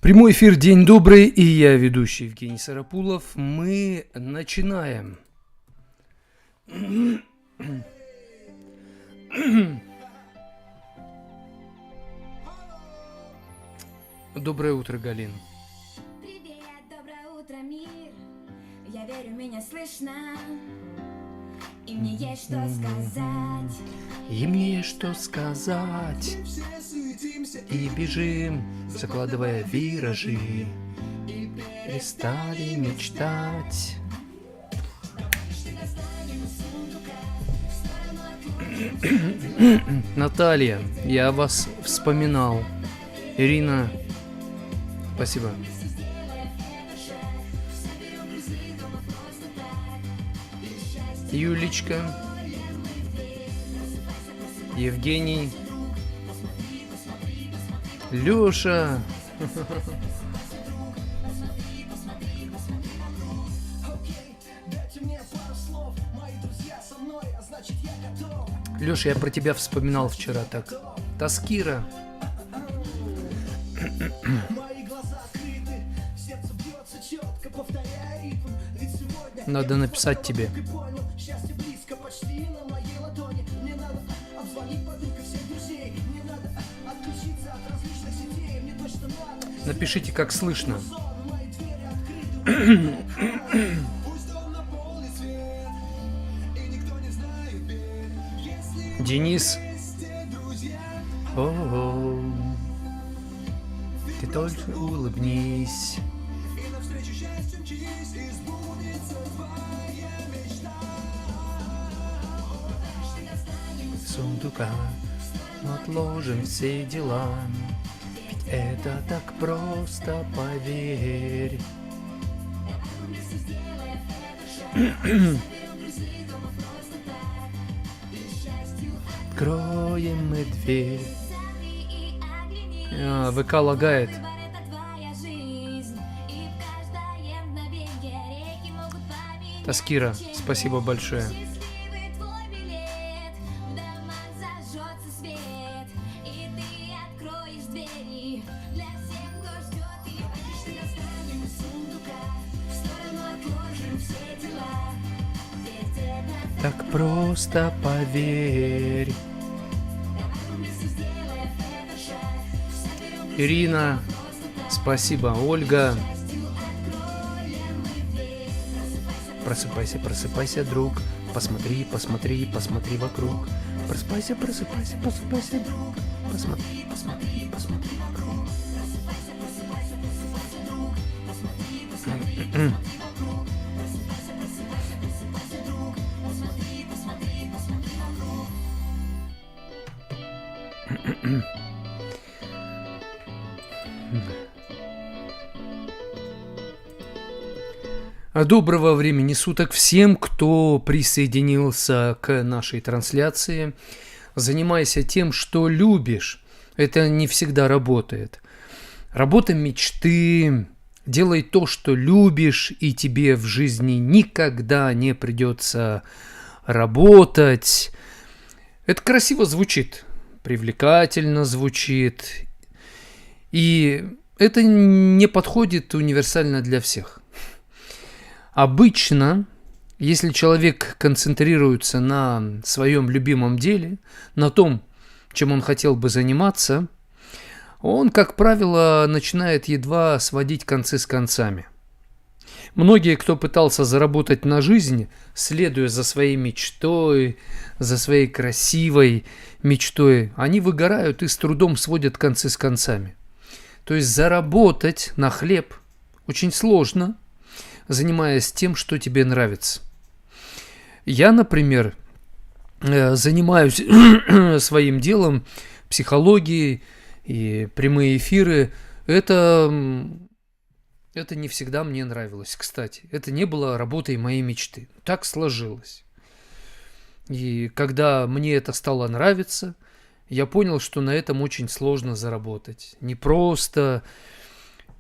Прямой эфир, день добрый, и я, ведущий Евгений Сарапулов. Мы начинаем. Доброе утро, Галин. Привет, доброе утро, мир. Я верю, меня слышно. И мне есть что сказать. И мне есть что сказать. И бежим, закладывая виражи. И перестали мечтать. Наталья, я вас вспоминал. Ирина, спасибо. Юлечка, Евгений, Лёша. Лёша, я про тебя вспоминал вчера так. Таскира. Надо написать тебе. Напишите, как слышно. Денис. О-о-о. Ты только улыбнись. Сундука отложим все дела. Ведь это так просто, поверь. Откроем мы дверь. ВК лагает. Таскира, спасибо большое. Так просто, поверь. Ирина, спасибо. Ольга. Просыпайся, просыпайся, друг. Посмотри, посмотри, посмотри вокруг. Просыпайся, просыпайся, просыпайся, друг. Посмотри, посмотри, посмотри вокруг. Доброго времени суток всем, кто присоединился к нашей трансляции. Занимайся тем, что любишь. Это не всегда работает. Работа мечты. Делай то, что любишь, и тебе в жизни никогда не придется работать. Это красиво звучит, привлекательно звучит. И это не подходит универсально для всех. Обычно, если человек концентрируется на своем любимом деле, на том, чем он хотел бы заниматься, он, как правило, начинает едва сводить концы с концами. Многие, кто пытался заработать на жизнь, следуя за своей мечтой, за своей красивой мечтой, они выгорают и с трудом сводят концы с концами. То есть заработать на хлеб очень сложно, занимаясь тем, что тебе нравится. Я, например, занимаюсь своим делом, психологией и прямые эфиры. Это не всегда мне нравилось, кстати. Это не было работой моей мечты. Так сложилось. И когда мне это стало нравиться, я понял, что на этом очень сложно заработать. Непросто.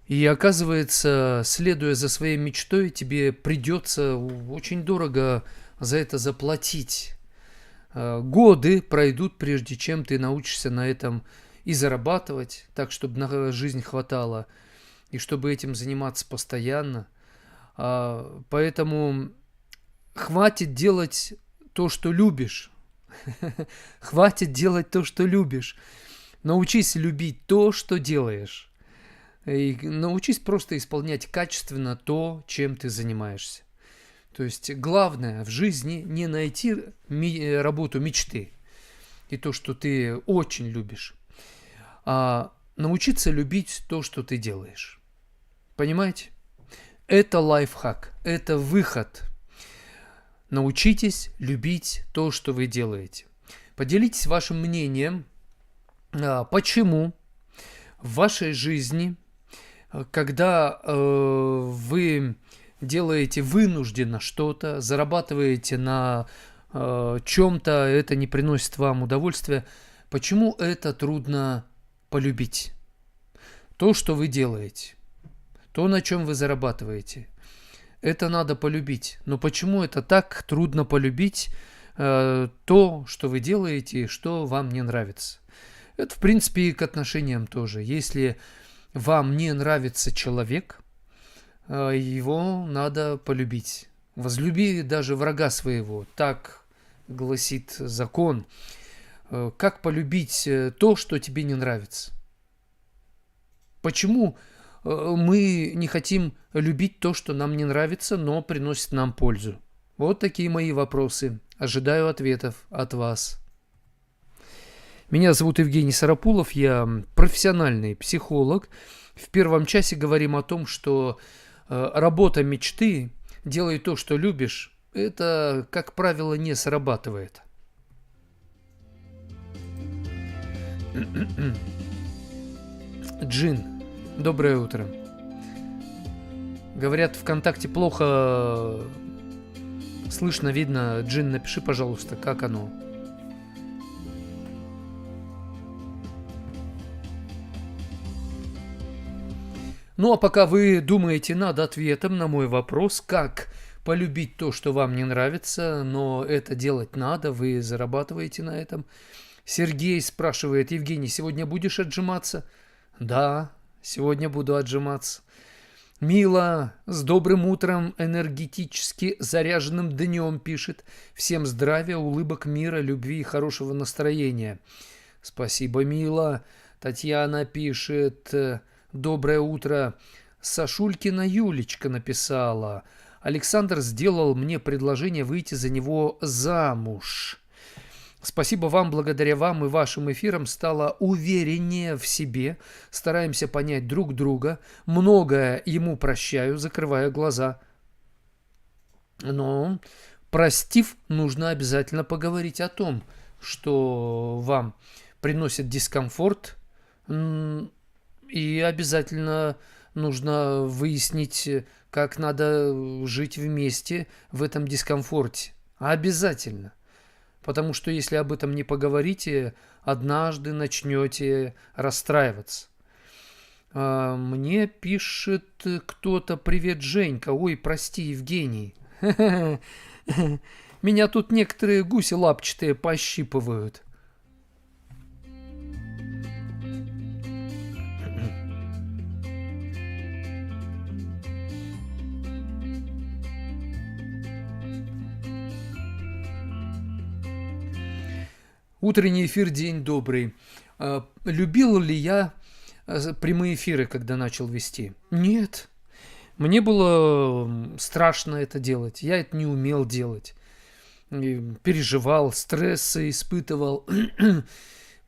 И оказывается, следуя за своей мечтой, тебе придется очень дорого за это заплатить. Годы пройдут, прежде чем ты научишься на этом и зарабатывать, так, чтобы на жизнь хватало, и чтобы этим заниматься постоянно. Поэтому хватит делать то, что любишь. Хватит делать то, что любишь. Научись любить то, что делаешь. И научись просто исполнять качественно то, чем ты занимаешься. То есть главное в жизни не найти работу мечты и то, что ты очень любишь, а научиться любить то, что ты делаешь. Понимаете? Это лайфхак, это выход. Научитесь любить то, что вы делаете. Поделитесь вашим мнением, почему в вашей жизни, когда вы делаете вынужденно что-то, зарабатываете на чем-то, это не приносит вам удовольствия, почему это трудно полюбить? То, что вы делаете, то, на чем вы зарабатываете, это надо полюбить. Но почему это так трудно полюбить то, что вы делаете, что вам не нравится? Это, в принципе, и к отношениям тоже. Если вам не нравится человек, его надо полюбить. Возлюби даже врага своего. Так гласит закон. Как полюбить то, что тебе не нравится? Почему мы не хотим любить то, что нам не нравится, но приносит нам пользу? Вот такие мои вопросы. Ожидаю ответов от вас. Меня зовут Евгений Сарапулов, я профессиональный психолог. В первом часе говорим о том, что работа мечты, делай то, что любишь, это, как правило, не срабатывает. Джин, доброе утро. Говорят, ВКонтакте плохо слышно, видно. Джин, напиши, пожалуйста, как оно. Ну, а пока вы думаете над ответом на мой вопрос, как полюбить то, что вам не нравится, но это делать надо, вы зарабатываете на этом. Сергей спрашивает: Евгений, сегодня будешь отжиматься? Да, сегодня буду отжиматься. Мила, с добрым утром, энергетически заряженным днем, пишет. Всем здравия, улыбок, мира, любви и хорошего настроения. Спасибо, Мила. Татьяна пишет: доброе утро. Сашулькина Юлечка написала: Александр сделал мне предложение выйти за него замуж. Спасибо вам, благодаря вам и вашим эфирам стало увереннее в себе. Стараемся понять друг друга. Многое ему прощаю, закрывая глаза. Но, простив, нужно обязательно поговорить о том, что вам приносит дискомфорт. И обязательно нужно выяснить, как надо жить вместе в этом дискомфорте. Обязательно. Потому что если об этом не поговорите, однажды начнете расстраиваться. Мне пишет кто-то: привет, Женька. Ой, прости, Евгений. Меня тут некоторые гуси лапчатые пощипывают. Утренний эфир, день добрый. Любил ли я прямые эфиры, когда начал вести? Нет. Мне было страшно это делать. Я это не умел делать. Переживал, стрессы испытывал.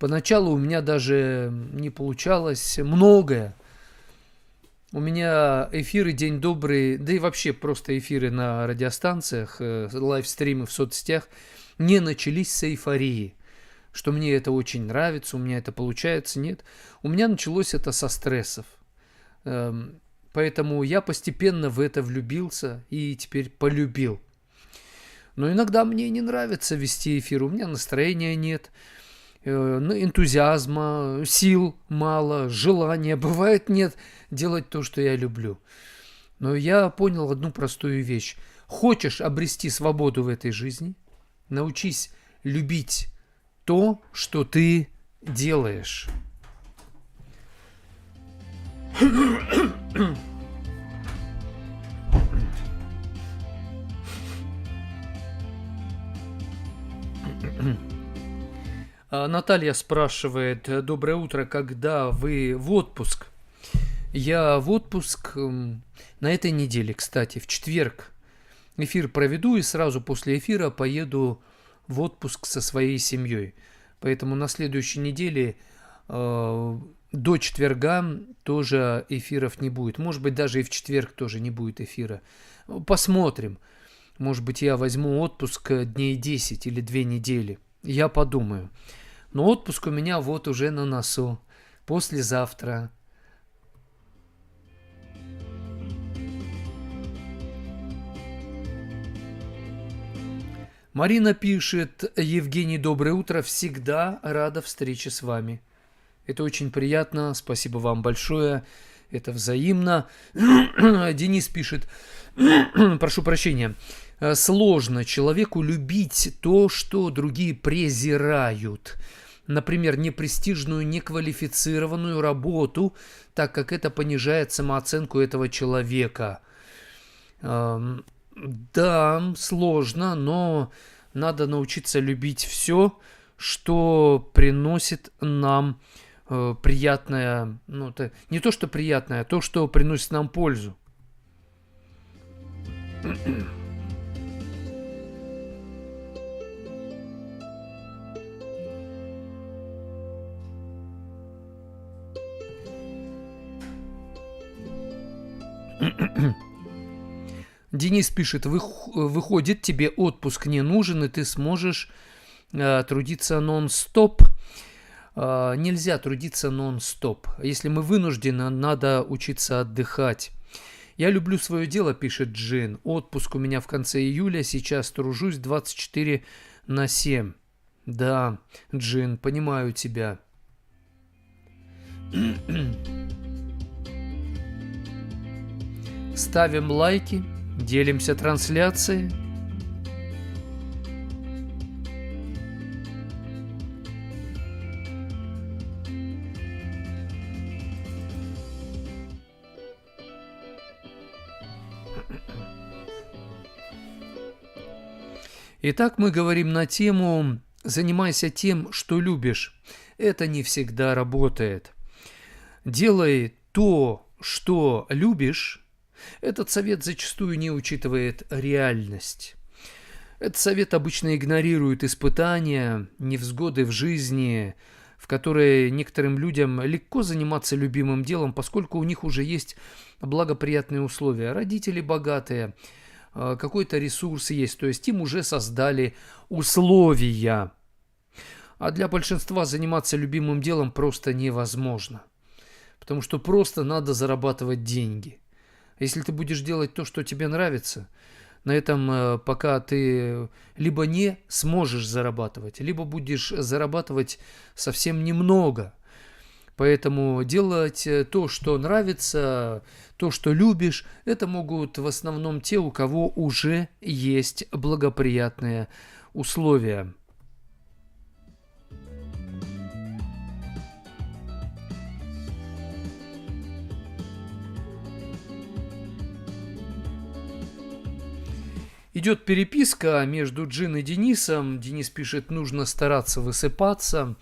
Поначалу у меня даже не получалось многое. У меня эфиры «День добрый», да и вообще просто эфиры на радиостанциях, лайвстримы в соцсетях не начались с эйфории, что мне это очень нравится, у меня это получается. Нет, у меня началось это со стрессов. Поэтому я постепенно в это влюбился и теперь полюбил. Но иногда мне не нравится вести эфир, у меня настроения нет. энтузиазма, сил мало, желания, бывает нет делать то, что я люблю. Но я понял одну простую вещь. Хочешь обрести свободу в этой жизни? Научись любить то, что ты делаешь. Наталья спрашивает: доброе утро, когда вы в отпуск? Я в отпуск на этой неделе, кстати, в четверг эфир проведу и сразу после эфира поеду в отпуск со своей семьей. Поэтому на следующей неделе до четверга тоже эфиров не будет. Может быть, даже и в четверг тоже не будет эфира. Посмотрим. Может быть, я возьму отпуск дней 10 или 2 недели. Я подумаю. Но отпуск у меня вот уже на носу. Послезавтра. Марина пишет: Евгений, доброе утро. Всегда рада встрече с вами. Это очень приятно. Спасибо вам большое. Это взаимно. Денис пишет: прошу прощения. Сложно человеку любить то, что другие презирают. Например, непрестижную, неквалифицированную работу, так как это понижает самооценку этого человека. Да, сложно, но надо научиться любить все, что приносит нам приятное, не то, что приятное, а то, что приносит нам пользу. Денис пишет: выходит, тебе отпуск не нужен, и ты сможешь трудиться нон-стоп. Нельзя трудиться нон-стоп. Если мы вынуждены, надо учиться отдыхать. Я люблю свое дело, пишет Джин. Отпуск у меня в конце июля, сейчас тружусь 24/7. Да, Джин, понимаю тебя. Ставим лайки, делимся трансляцией. Итак, мы говорим на тему «Занимайся тем, что любишь». Это не всегда работает. Делай то, что любишь. Этот совет зачастую не учитывает реальность. Этот совет обычно игнорирует испытания, невзгоды в жизни, в которые некоторым людям легко заниматься любимым делом, поскольку у них уже есть благоприятные условия. Родители богатые, какой-то ресурс есть, то есть им уже создали условия. А для большинства заниматься любимым делом просто невозможно, потому что просто надо зарабатывать деньги. Если ты будешь делать то, что тебе нравится, на этом пока ты либо не сможешь зарабатывать, либо будешь зарабатывать совсем немного. Поэтому делать то, что нравится, то, что любишь, это могут в основном те, у кого уже есть благоприятные условия. Идет переписка между Джин и Денисом. Денис пишет: нужно стараться высыпаться,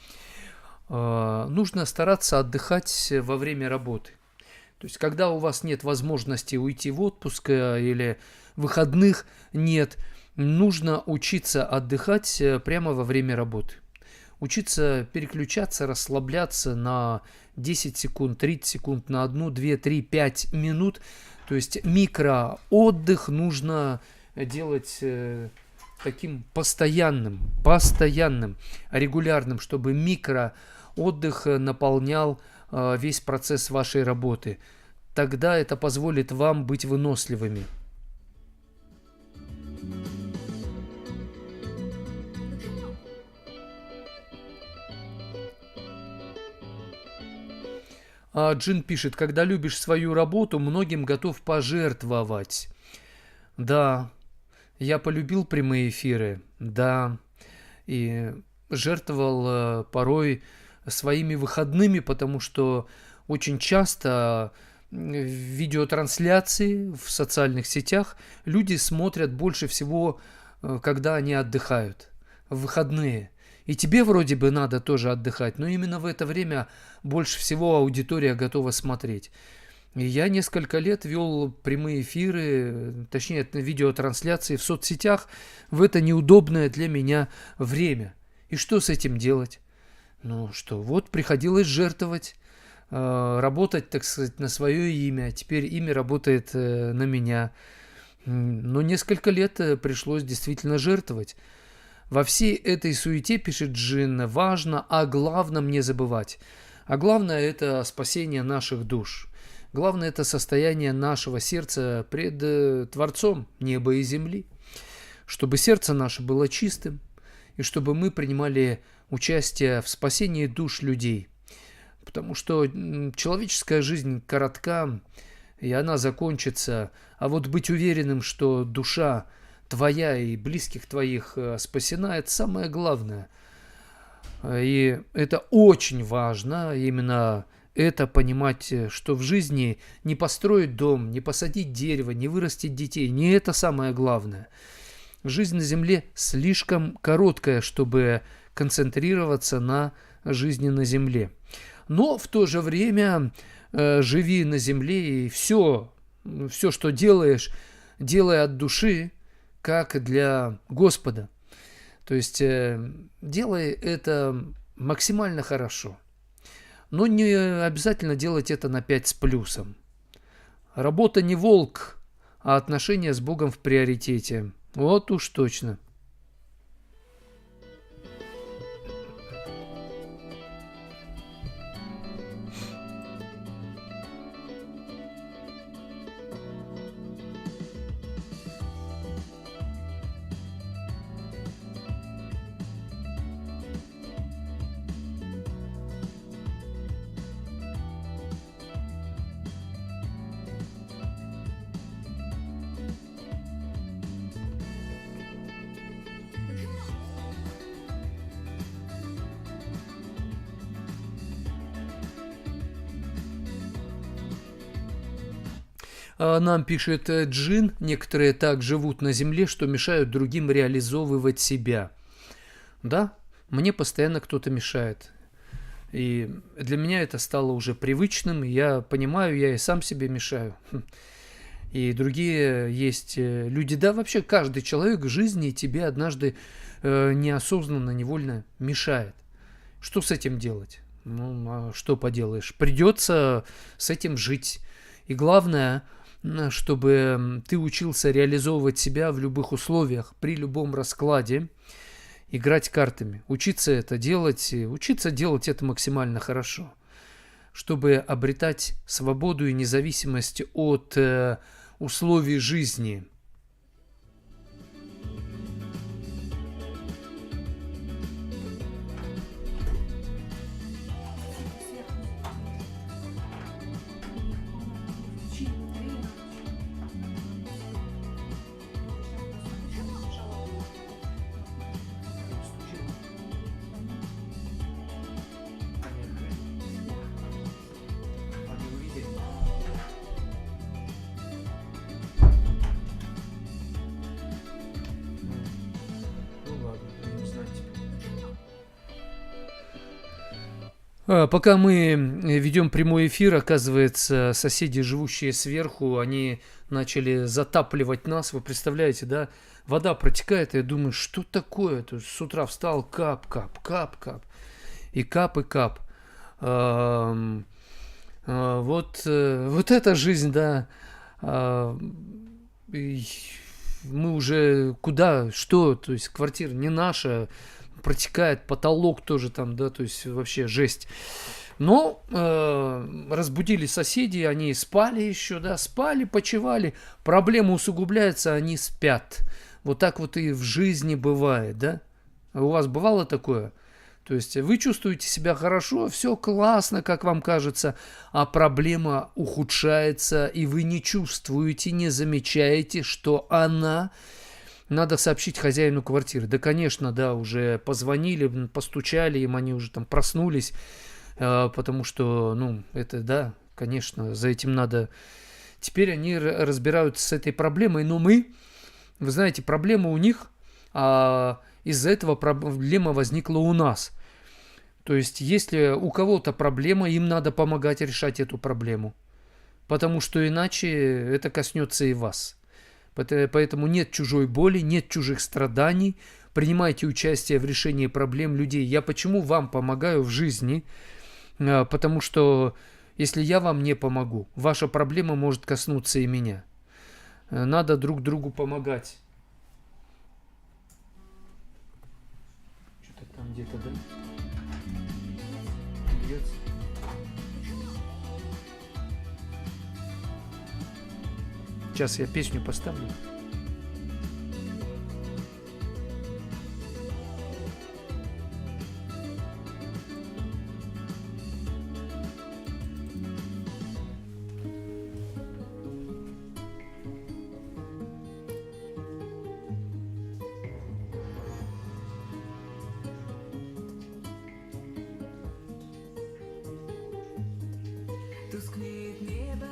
нужно стараться отдыхать во время работы. То есть, когда у вас нет возможности уйти в отпуск или выходных нет, нужно учиться отдыхать прямо во время работы. Учиться переключаться, расслабляться на 10 секунд, 30 секунд, на 1, 2, 3, 5 минут. То есть микроотдых нужно делать таким постоянным, регулярным, чтобы микроотдых наполнял весь процесс вашей работы. Тогда это позволит вам быть выносливыми. А Джин пишет, когда любишь свою работу, многим готов пожертвовать. Да, я полюбил прямые эфиры, да, и жертвовал порой своими выходными, потому что очень часто видеотрансляции в социальных сетях люди смотрят больше всего, когда они отдыхают, в выходные. И тебе вроде бы надо тоже отдыхать, но именно в это время больше всего аудитория готова смотреть. И я несколько лет вел прямые эфиры, точнее, видеотрансляции в соцсетях в это неудобное для меня время. И что с этим делать? Ну что, вот приходилось жертвовать, работать, так сказать, на свое имя. Теперь имя работает на меня. Но несколько лет пришлось действительно жертвовать. Во всей этой суете, пишет Джин, важно о главном не забывать. А главное – это спасение наших душ. Главное – это состояние нашего сердца пред Творцом неба и земли. Чтобы сердце наше было чистым, и чтобы мы принимали участие в спасении душ людей. Потому что человеческая жизнь коротка, и она закончится. А вот быть уверенным, что душа твоя и близких твоих спасена, это самое главное. И это очень важно, именно это понимать, что в жизни не построить дом, не посадить дерево, не вырастить детей, не это самое главное. Жизнь на земле слишком короткая, чтобы концентрироваться на жизни на земле. Но в то же время живи на земле и все, что делаешь, делай от души, как для Господа. То есть делай это максимально хорошо. Но не обязательно делать это на 5 с плюсом. Работа не волк, а отношения с Богом в приоритете. Вот уж точно. Нам пишет Джин, некоторые так живут на земле, что мешают другим реализовывать себя. Да, мне постоянно кто-то мешает. И для меня это стало уже привычным. Я понимаю, я и сам себе мешаю. И другие есть люди. Да, вообще каждый человек в жизни тебе однажды неосознанно, невольно мешает. Что с этим делать? Ну, а что поделаешь? Придется с этим жить. И главное, чтобы ты учился реализовывать себя в любых условиях, при любом раскладе, играть картами. Учиться это делать, учиться делать это максимально хорошо, чтобы обретать свободу и независимость от условий жизни. Пока мы ведем прямой эфир, оказывается, соседи, живущие сверху, они начали затапливать нас. Вы представляете, да? Вода протекает, и я думаю, что такое? То есть с утра встал, кап, кап, кап, кап. И кап, и кап. Вот эта жизнь, да. Мы уже куда, что? То есть квартира не наша. Протекает, потолок тоже там, да, то есть вообще жесть. Но разбудили соседи, они спали еще, да, спали, почивали, проблема усугубляется, они спят. Вот так вот и в жизни бывает, да. А у вас бывало такое? То есть вы чувствуете себя хорошо, все классно, как вам кажется, а проблема ухудшается, и вы не чувствуете, не замечаете, что она... Надо сообщить хозяину квартиры. Да, конечно, да, уже позвонили, постучали им, они уже там проснулись, потому что, ну, это, да, конечно, за этим надо... Теперь они разбираются с этой проблемой, но мы, вы знаете, проблема у них, а из-за этого проблема возникла у нас. То есть, если у кого-то проблема, им надо помогать решать эту проблему, потому что иначе это коснется и вас. Поэтому нет чужой боли, нет чужих страданий. Принимайте участие в решении проблем людей. Я почему вам помогаю в жизни? Потому что если я вам не помогу, ваша проблема может коснуться и меня. Надо друг другу помогать. Что-то там где-то, да? Бьется. Сейчас я песню поставлю. Тускнеет небо,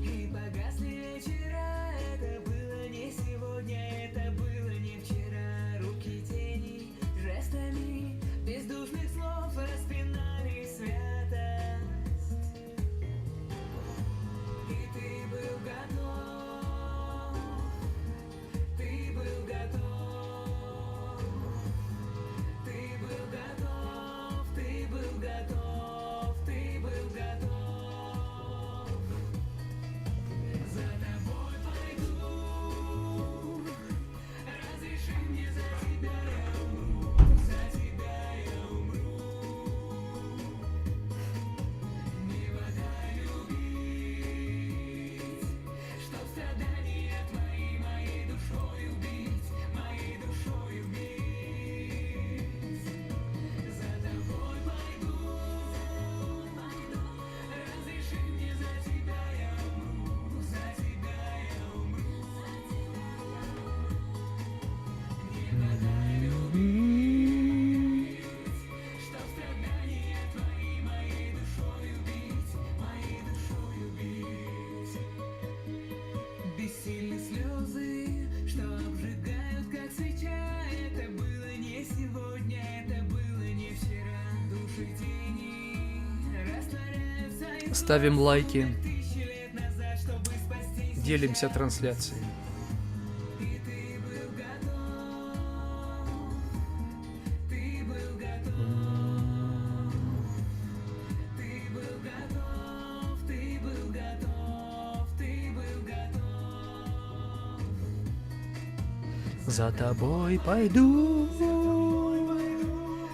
и погасли вечера. Это было не сегодня, это было не вчера. Руки тени жестами бездушных слов распинали святость. И ты был готов, ты был готов, ты был готов, ты был готов, ты был готов. За тобой пойду, разреши мне, за тебя я умру, за тебя я умру. Не вода любить, чтоб страдания твои моей душой убить, моей душой убить. За тобой пойду, разреши мне, за тебя я умру, за тебя я умру. Не вода любить, чтоб страдания твои моей душой убить, моей душой убить. Бессильны слезы, что обжигают, как свеча. Это было не сегодня, это было не вчера. Души тени растворяются и Ставим лайки, тысячи лет назад, чтобы спасти. делимся трансляцией. И ты был готов, ты был готов, ты был готов, ты был готов, ты был готов. За тобой пойду.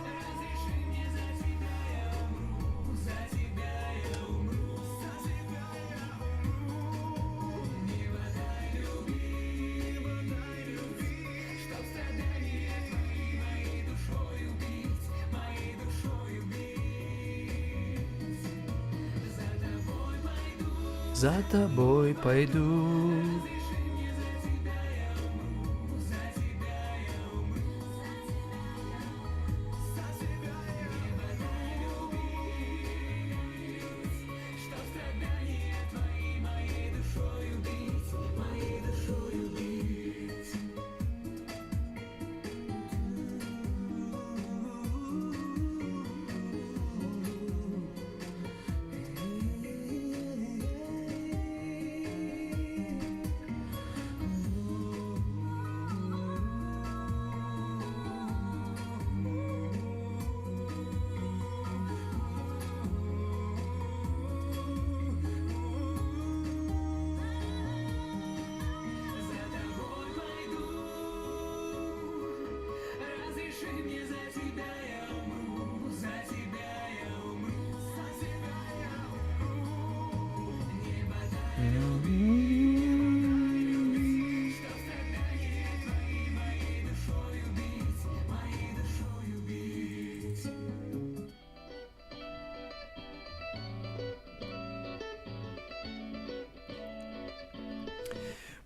Разреши мне, за тебя я умру, за тебя я умру, за тебя я умру. Не вода любить, чтоб страдания твои моей душой убить, моей душой убить. За тобой пойду, За тобой пойду. разреши мне, за тебя я умру, за тебя я умру. За тебя не вода любить, чтоб страдания твои моей душой убить, моей душой убить.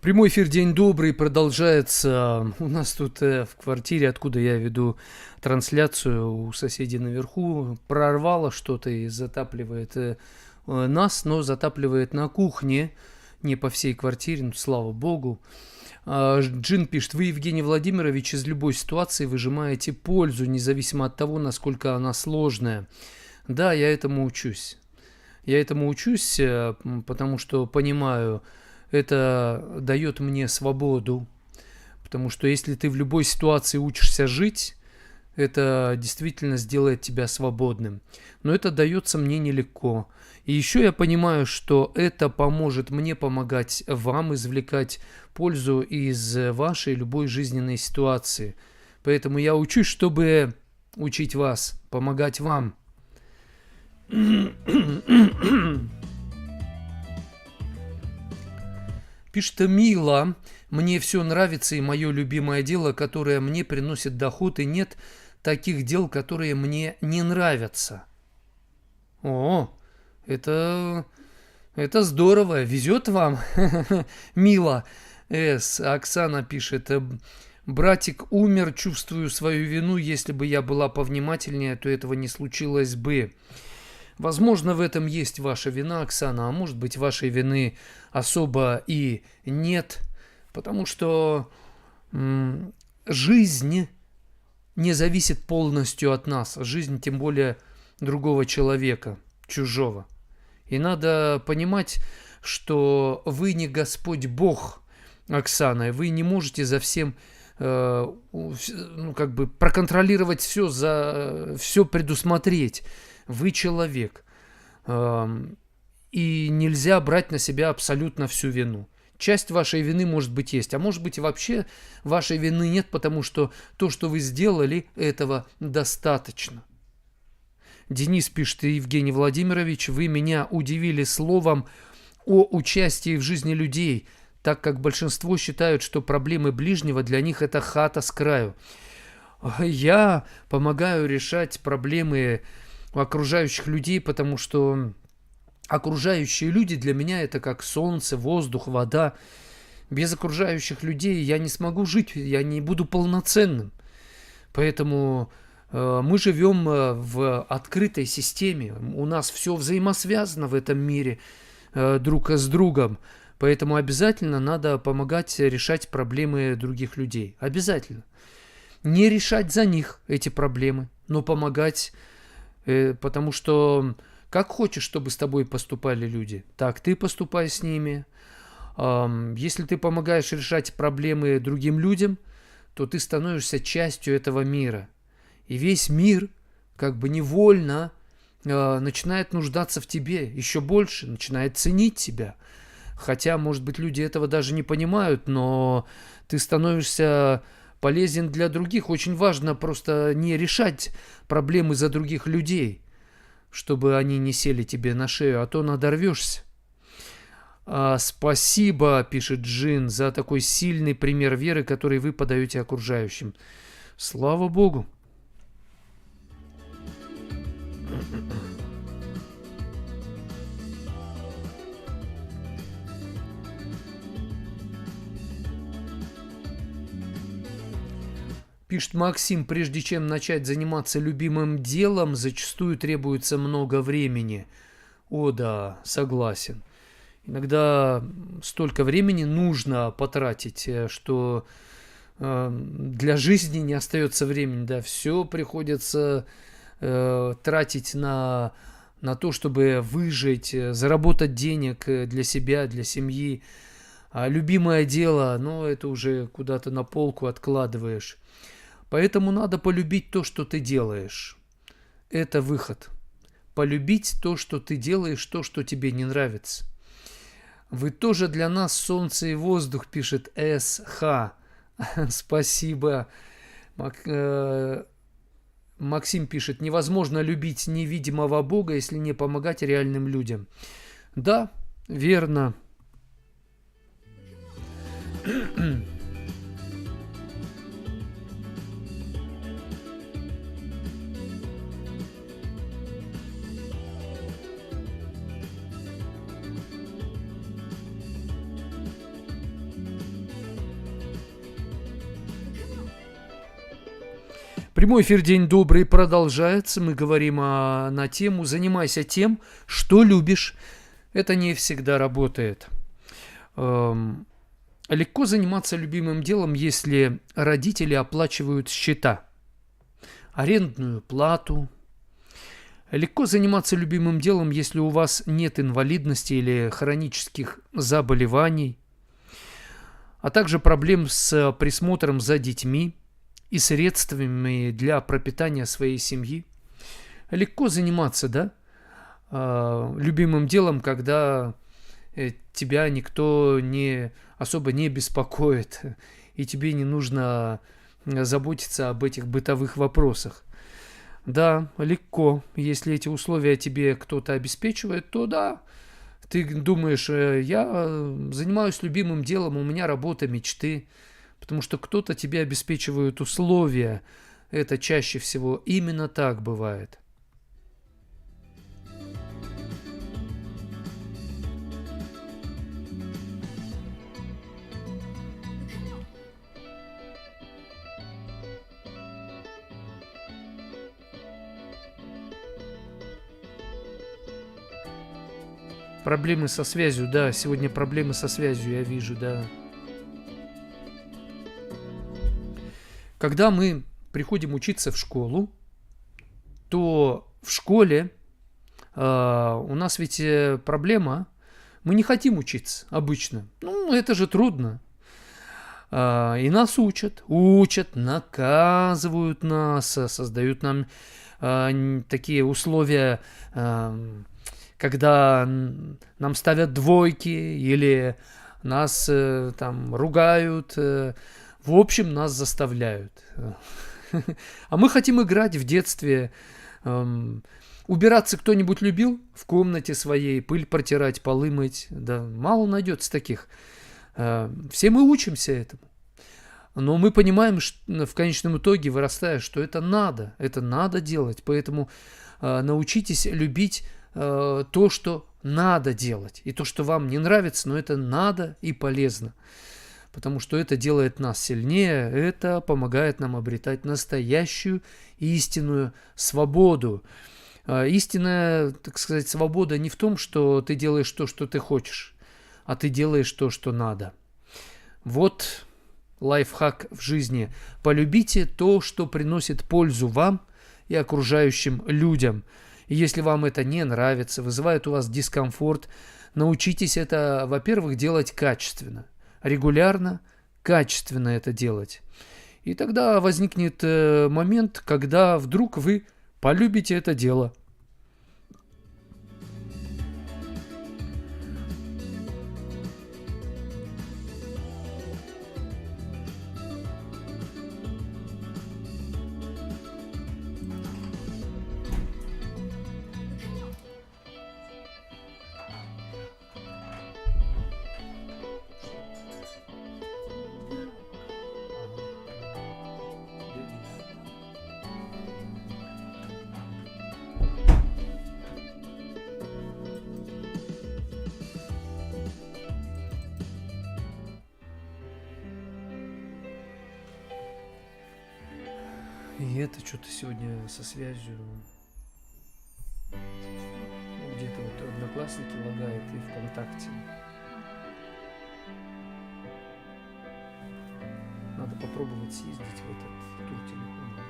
Прямой эфир «День добрый» продолжается. У нас тут в квартире, откуда я веду трансляцию, у соседей наверху прорвало что-то и затапливает нас, но затапливает на кухне, не по всей квартире, ну, слава богу. Джин пишет: вы, Евгений Владимирович, из любой ситуации выжимаете пользу, независимо от того, насколько она сложная. Да, я этому учусь. Я этому учусь, потому что понимаю, это дает мне свободу, потому что если ты в любой ситуации учишься жить, это действительно сделает тебя свободным. Но это дается мне нелегко. И еще я понимаю, что это поможет мне помогать вам извлекать пользу из вашей любой жизненной ситуации. Поэтому я учусь, чтобы учить вас, помогать вам. Пишет Мила: мне все нравится и мое любимое дело, которое мне приносит доход, и нет таких дел, которые мне не нравятся. О, это здорово, везет вам, Мила. Оксана пишет: братик умер, чувствую свою вину, если бы я была повнимательнее, то этого не случилось бы. Возможно, в этом есть ваша вина, Оксана, а может быть, вашей вины особо и нет, потому что жизнь не зависит полностью от нас, жизнь тем более другого человека, чужого. И надо понимать, что вы не Господь Бог, Оксана, и вы не можете за всем проконтролировать все, все предусмотреть. Вы человек, и нельзя брать на себя абсолютно всю вину. Часть вашей вины может быть есть, а может быть вообще вашей вины нет, потому что то, что вы сделали, этого достаточно. Денис пишет: Евгений Владимирович, вы меня удивили словом о участии в жизни людей, так как большинство считают, что проблемы ближнего для них это хата с краю. Я помогаю решать проблемы окружающих людей, потому что окружающие люди для меня это как солнце, воздух, вода. Без окружающих людей я не смогу жить, я не буду полноценным. Поэтому мы живем в открытой системе, у нас все взаимосвязано в этом мире друг с другом. Поэтому обязательно надо помогать решать проблемы других людей. Обязательно. Не решать за них эти проблемы, но помогать. Потому что как хочешь, чтобы с тобой поступали люди, так ты поступай с ними. Если ты помогаешь решать проблемы другим людям, то ты становишься частью этого мира. И весь мир как бы невольно начинает нуждаться в тебе еще больше, начинает ценить тебя. Хотя, может быть, люди этого даже не понимают, но ты становишься полезен для других. Очень важно просто не решать проблемы за других людей, чтобы они не сели тебе на шею, а то надорвешься. Спасибо, пишет Джин, за такой сильный пример веры, который вы подаете окружающим. Слава Богу. Пишет Максим: прежде чем начать заниматься любимым делом, зачастую требуется много времени. О да, согласен. Иногда столько времени нужно потратить, что для жизни не остается времени. Да, все приходится тратить на то, чтобы выжить, заработать денег для себя, для семьи. А любимое дело, это уже куда-то на полку откладываешь. Поэтому надо полюбить то, что ты делаешь. Это выход. Полюбить то, что ты делаешь, то, что тебе не нравится. Вы тоже для нас солнце и воздух, пишет СХ. Спасибо. Максим пишет: невозможно любить невидимого Бога, если не помогать реальным людям. Да, верно. Прямой эфир «День добрый» продолжается. Мы говорим на тему «Занимайся тем, что любишь». Это не всегда работает. Легко заниматься любимым делом, если родители оплачивают счета, арендную плату. Легко заниматься любимым делом, если у вас нет инвалидности или хронических заболеваний, а также проблем с присмотром за детьми и средствами для пропитания своей семьи. Легко заниматься, да, любимым делом, когда тебя никто особо не беспокоит, и тебе не нужно заботиться об этих бытовых вопросах. Да, легко. Если эти условия тебе кто-то обеспечивает, то да, ты думаешь, я занимаюсь любимым делом, у меня работа мечты, потому что кто-то тебе обеспечивает условия. Это чаще всего именно так бывает. Проблемы со связью, да, сегодня проблемы со связью, я вижу, да. Когда мы приходим учиться в школу, то в школе у нас ведь проблема, мы не хотим учиться обычно. Ну, это же трудно. И нас учат, наказывают нас, создают нам такие условия, когда нам ставят двойки или нас там ругают, в общем, нас заставляют. А мы хотим играть в детстве. Убираться кто-нибудь любил в комнате своей, пыль протирать, полы мыть? Да мало найдется таких. Все мы учимся этому. Но мы понимаем, что в конечном итоге, вырастая, что это надо делать. Поэтому научитесь любить то, что надо делать, и то, что вам не нравится, но это надо и полезно, потому что это делает нас сильнее, это помогает нам обретать настоящую истинную свободу. Истинная, так сказать, свобода не в том, что ты делаешь то, что ты хочешь, а ты делаешь то, что надо. Вот лайфхак в жизни. Полюбите то, что приносит пользу вам и окружающим людям. И если вам это не нравится, вызывает у вас дискомфорт, научитесь это, во-первых, делать качественно, регулярно, качественно это делать. И тогда возникнет момент, когда вдруг вы полюбите это дело. И это что-то сегодня со связью, где-то вот Одноклассники лагает и ВКонтакте. Надо попробовать съездить в этот тур телефона.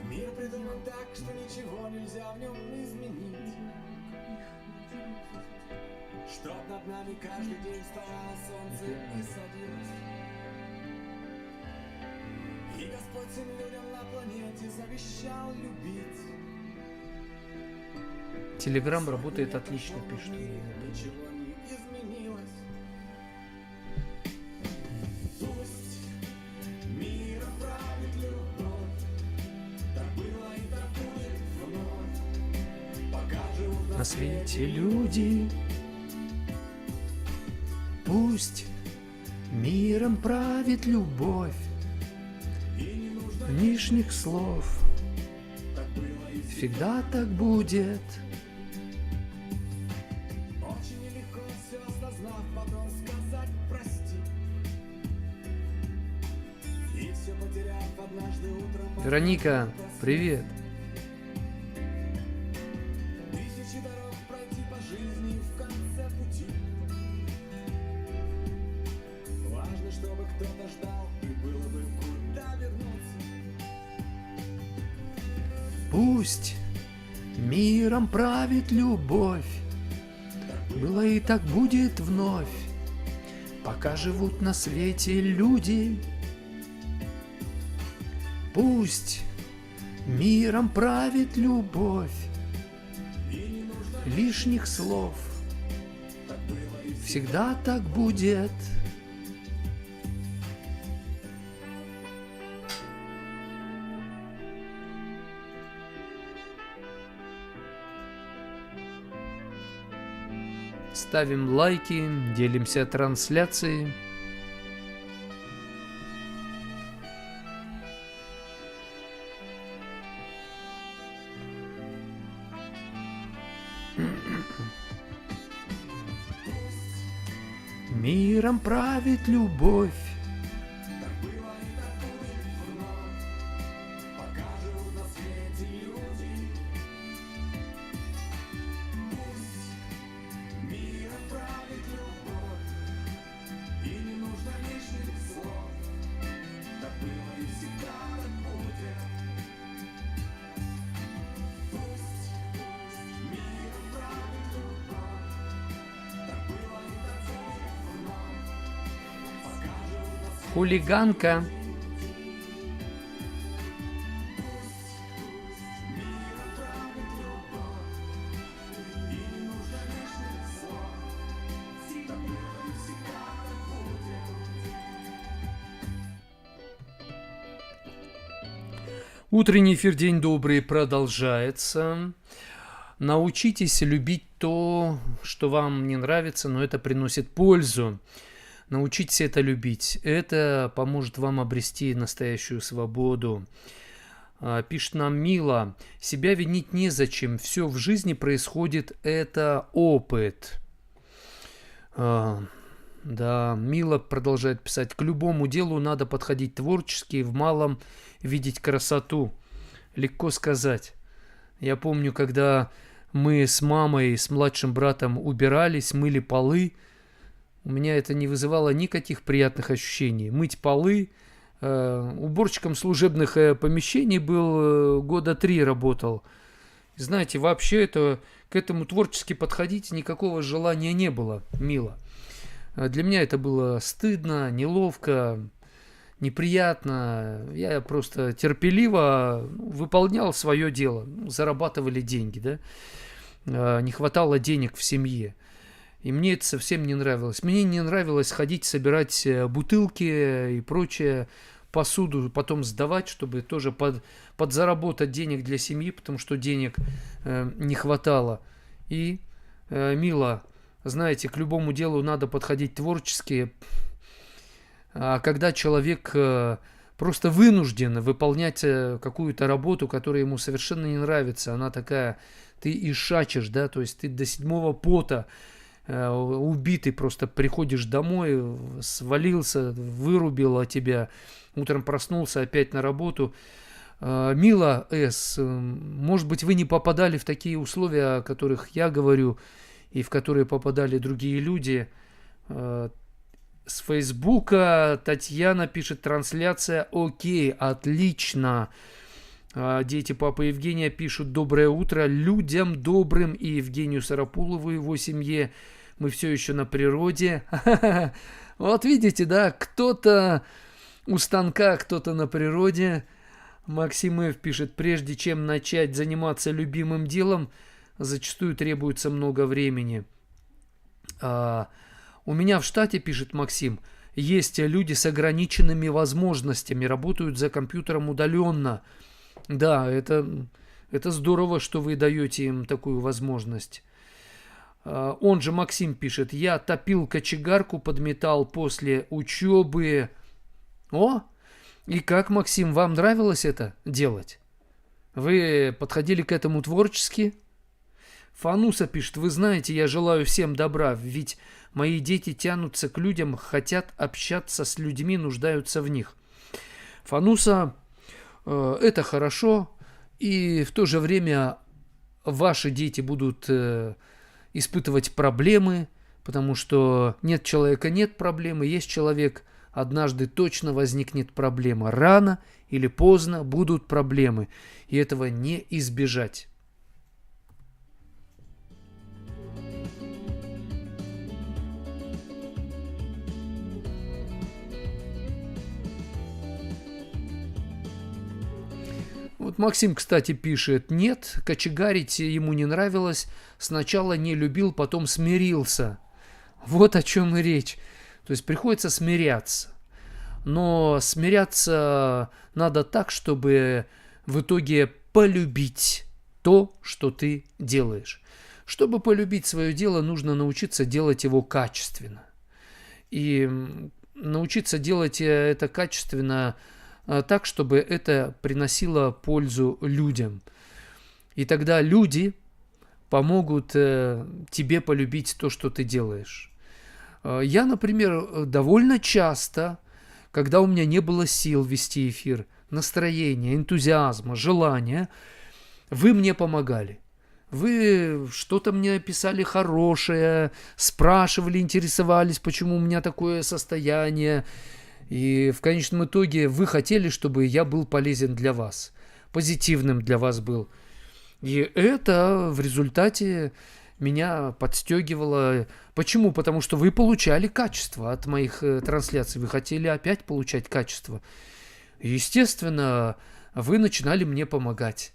Мир придуман так, что ничего нельзя в нем изменить. Чтоб над нами каждый день вставало солнце и садилось. И Господь всем людям на планете завещал любить. Телеграм работает отлично, пишут. Ничего не изменилось. Пусть миром правит любовь. Так было и так будет вновь. Пока живут На свете люди, пусть миром правит любовь. Лишних слов, всегда так будет. очень нелегко все осознав, потом сказать прости. И все потеряв однажды утром. Вероника, привет. Тысячи дорог пройти по жизни в конце пути. Важно, чтобы кто-то ждал, и было бы куда вернуться. Пусть миром правит любовь, было и так будет вновь, пока живут на свете люди. Пусть миром правит любовь, лишних слов, всегда так будет. Ставим лайки, делимся трансляцией. Миром правит любовь. Хулиганка. Утренний эфир «День добрый» продолжается. Научитесь любить то, что вам не нравится, но это приносит пользу. Научитесь это любить. Это поможет вам обрести настоящую свободу. Пишет нам Мила. Себя винить незачем. Все в жизни происходит. Это опыт. Да, Мила продолжает писать. К любому делу надо подходить творчески, в малом видеть красоту. Легко сказать. Я помню, когда мы с мамой, с младшим братом убирались, мыли полы, у меня это не вызывало никаких приятных ощущений. Мыть полы, уборщиком служебных помещений был, года 3 работал. Знаете, вообще к этому творчески подходить никакого желания не было, Мила. Для меня это было стыдно, неловко, неприятно. Я просто терпеливо выполнял свое дело. Зарабатывали деньги, да? Не хватало денег в семье. И мне это совсем не нравилось. Мне не нравилось ходить, собирать бутылки и прочее, посуду, потом сдавать, чтобы тоже подзаработать денег для семьи, потому что денег не хватало. И, Мила, знаете, к любому делу надо подходить творчески. А когда человек просто вынужден выполнять какую-то работу, которая ему совершенно не нравится, она такая, ты ишачишь, да, то есть ты до 7-го пота убитый, просто приходишь домой, свалился, вырубило тебя, утром проснулся опять на работу. Мила С., может быть, вы не попадали в такие условия, о которых я говорю, и в которые попадали другие люди. С Фейсбука Татьяна пишет: трансляция окей, отлично. Дети папы Евгения пишут: доброе утро людям добрым и Евгению Сарапулову и его семье. Мы все еще на природе. Вот видите, да, кто-то у станка, кто-то на природе. Максим Ф. пишет: прежде чем начать заниматься любимым делом, зачастую требуется много времени. У меня в штате, пишет Максим, есть люди с ограниченными возможностями, работают за компьютером удаленно. Да, это здорово, что вы даете им такую возможность. Он же Максим пишет: я топил кочегарку, подметал после учебы. О, и как, Максим, вам нравилось это делать? Вы подходили к этому творчески? Фануса пишет: вы знаете, я желаю всем добра, ведь мои дети тянутся к людям, хотят общаться с людьми, нуждаются в них. фануса. Это хорошо, и в то же время ваши дети будут испытывать проблемы, потому что нет человека — нет проблемы, есть человек — однажды точно возникнет проблема. Рано или поздно будут проблемы, и этого не избежать. Вот Максим, кстати, пишет: нет, кочегарить ему не нравилось, сначала не любил, потом смирился. Вот о чем и речь. То есть приходится смиряться. Но смиряться надо так, чтобы в итоге полюбить то, что ты делаешь. Чтобы полюбить свое дело, нужно научиться делать его качественно. И научиться делать это качественно так, чтобы это приносило пользу людям. И тогда люди помогут тебе полюбить то, что ты делаешь. Я, например, довольно часто, когда у меня не было сил вести эфир, настроения, энтузиазма, желания, вы мне помогали. Вы что-то мне писали хорошее, спрашивали, интересовались, почему у меня такое состояние. И в конечном итоге вы хотели, чтобы я был полезен для вас, позитивным для вас был. И это в результате меня подстегивало. Почему? Потому что вы получали качество от моих трансляций. Вы хотели опять получать качество. Естественно, вы начинали мне помогать.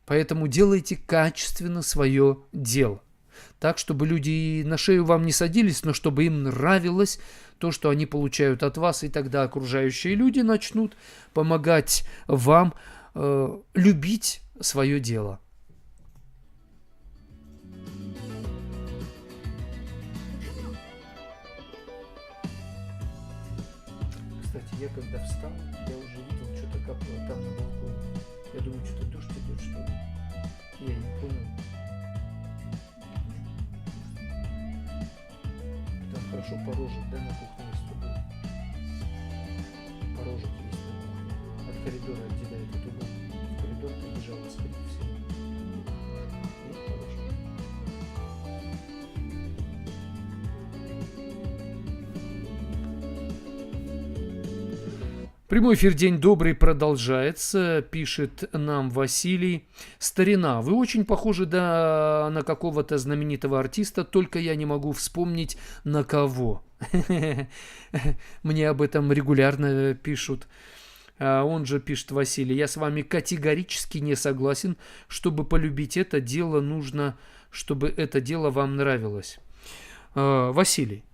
Поэтому делайте качественно свое дело. Так, чтобы люди на шею вам не садились, но чтобы им нравилось то, что они получают от вас. И тогда окружающие люди начнут помогать вам любить свое дело. Кстати, я когда встал, я уже видел, что-то капало там на балконе. Я думаю, что-то дождь идет, что ли. Я не понял. Там хорошо порожек, да, на кухне есть угол. Порожек есть на кухне. От коридора отделяет этот угол. В коридор побежала, скорее всего. Нет порожек. Прямой эфир «День добрый» продолжается, пишет нам Василий. Старина, вы очень похожи на какого-то знаменитого артиста, только я не могу вспомнить на кого. Мне об этом регулярно пишут. Он же пишет, Василий: я с вами категорически не согласен. Чтобы полюбить это дело, нужно, чтобы это дело вам нравилось. Василий,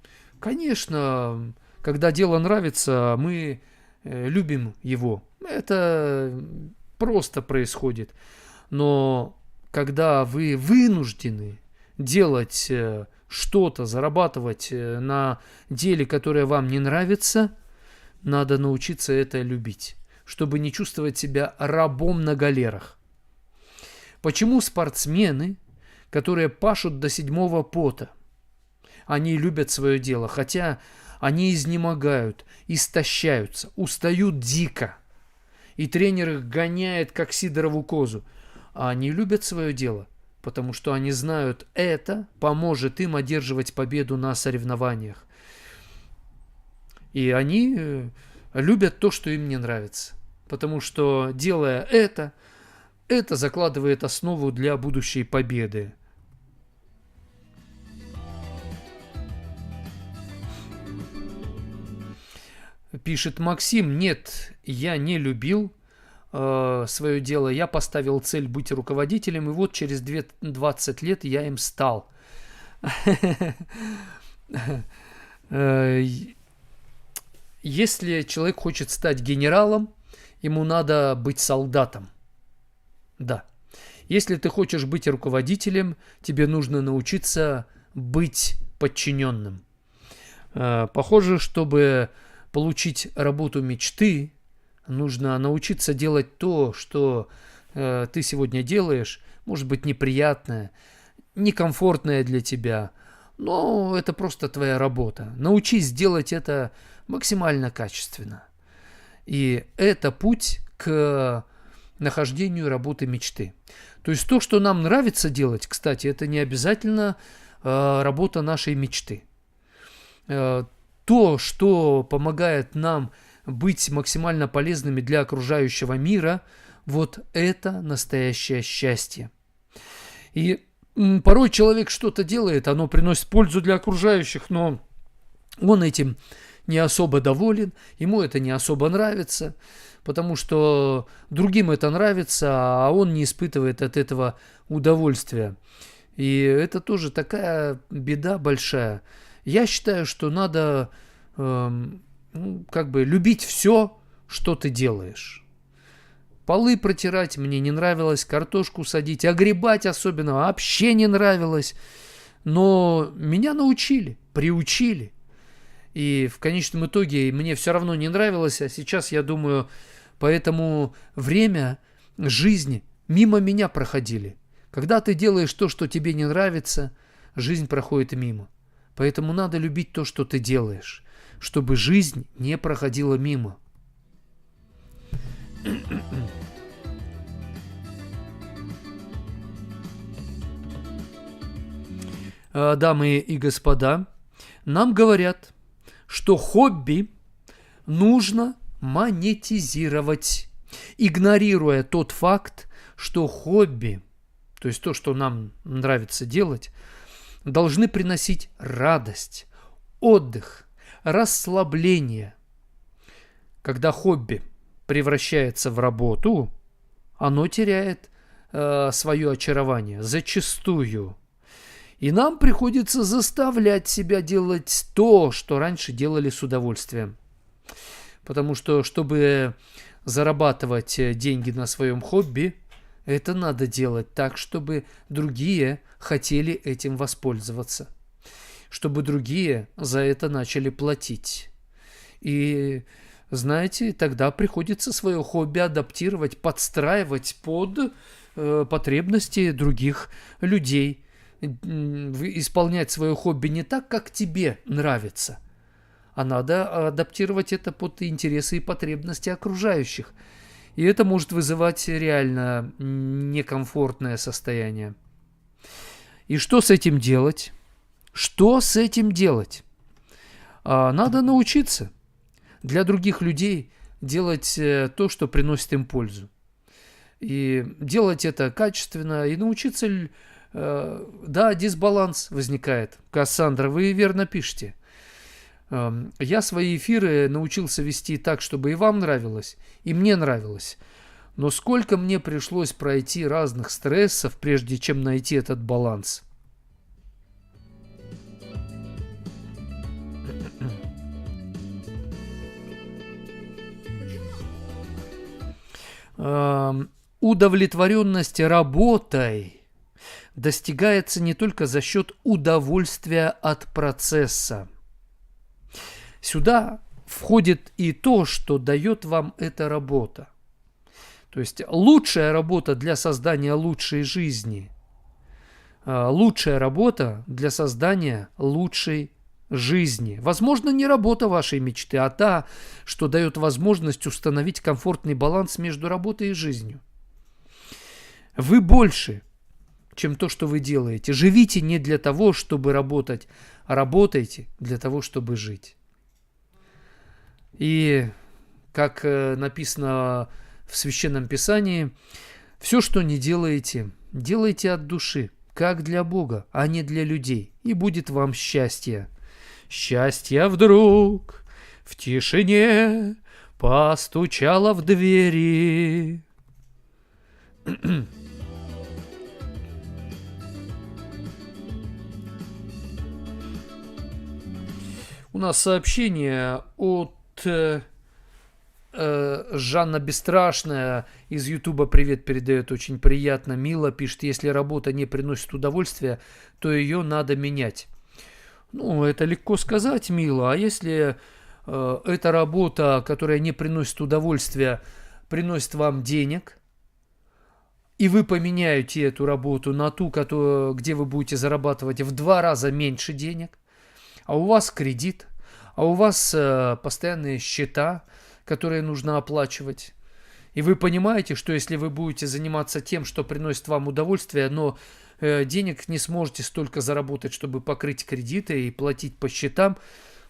конечно, когда дело нравится, мы любим его. Это просто происходит. Но когда вы вынуждены делать что-то, зарабатывать на деле, которое вам не нравится, надо научиться это любить, чтобы не чувствовать себя рабом на галерах. Почему спортсмены, которые пашут до седьмого пота, они любят свое дело, хотя они изнемогают, истощаются, устают дико, и тренер их гоняет, как сидорову козу, а они любят свое дело, потому что они знают, это поможет им одерживать победу на соревнованиях. И они любят то, что им не нравится, потому что, делая это закладывает основу для будущей победы. Пишет Максим: нет, я не любил свое дело, я поставил цель быть руководителем, и вот через 20 лет я им стал. Если человек хочет стать генералом, ему надо быть солдатом. Да. Если ты хочешь быть руководителем, тебе нужно научиться быть подчиненным. Похоже, чтобы получить работу мечты, нужно научиться делать то, что ты сегодня делаешь, может быть неприятное, некомфортное для тебя, но это просто твоя работа. Научись делать это максимально качественно. И это путь к нахождению работы мечты. То есть то, что нам нравится делать, кстати, это не обязательно работа нашей мечты. То, что помогает нам быть максимально полезными для окружающего мира, вот это настоящее счастье. И порой человек что-то делает, оно приносит пользу для окружающих, но он этим не особо доволен, ему это не особо нравится, потому что другим это нравится, а он не испытывает от этого удовольствия. И это тоже такая беда большая. Я считаю, что надо любить все, что ты делаешь. Полы протирать мне не нравилось, картошку садить, огребать особенно вообще не нравилось. Но меня научили, приучили. И в конечном итоге мне все равно не нравилось, а сейчас я думаю, поэтому время жизни мимо меня проходили. Когда ты делаешь то, что тебе не нравится, жизнь проходит мимо. Поэтому надо любить то, что ты делаешь, чтобы жизнь не проходила мимо. Дамы и господа, нам говорят, что хобби нужно монетизировать, игнорируя тот факт, что хобби, то есть то, что нам нравится делать, должны приносить радость, отдых, расслабление. Когда хобби превращается в работу, оно теряет свое очарование зачастую. И нам приходится заставлять себя делать то, что раньше делали с удовольствием. Потому что, чтобы зарабатывать деньги на своем хобби, это надо делать так, чтобы другие хотели этим воспользоваться. Чтобы другие за это начали платить. И, знаете, тогда приходится свое хобби адаптировать, подстраивать под потребности других людей. Исполнять свое хобби не так, как тебе нравится, а надо адаптировать это под интересы и потребности окружающих. И это может вызывать реально некомфортное состояние. И что с этим делать? Что с этим делать? Надо научиться для других людей делать то, что приносит им пользу. И делать это качественно, и научиться... Да, дисбаланс возникает. Кассандра, вы верно пишете. Я свои эфиры научился вести так, чтобы и вам нравилось, и мне нравилось. Но сколько мне пришлось пройти разных стрессов, прежде чем найти этот баланс. Удовлетворенность работой достигается не только за счет удовольствия от процесса. Сюда входит и то, что дает вам эта работа. То есть лучшая работа для создания лучшей жизни. Лучшая работа для создания лучшей жизни. Возможно, не работа вашей мечты, а та, что дает возможность установить комфортный баланс между работой и жизнью. Вы больше, чем то, что вы делаете. Живите не для того, чтобы работать, а работайте для того, чтобы жить. И, как написано в Священном Писании, все, что не делаете, делайте от души, как для Бога, а не для людей, и будет вам счастье. Счастье вдруг в тишине постучало в двери. У нас сообщение от Жанна Бесстрашная из Ютуба привет передает, очень приятно. Мила пишет, если работа не приносит удовольствия, то ее надо менять. Ну, это легко сказать, Мила, а если эта работа, которая не приносит удовольствия, приносит вам денег, и вы поменяете эту работу на ту, где вы будете зарабатывать в 2 раза меньше денег, а у вас кредит, а у вас постоянные счета, которые нужно оплачивать. И вы понимаете, что если вы будете заниматься тем, что приносит вам удовольствие, но денег не сможете столько заработать, чтобы покрыть кредиты и платить по счетам,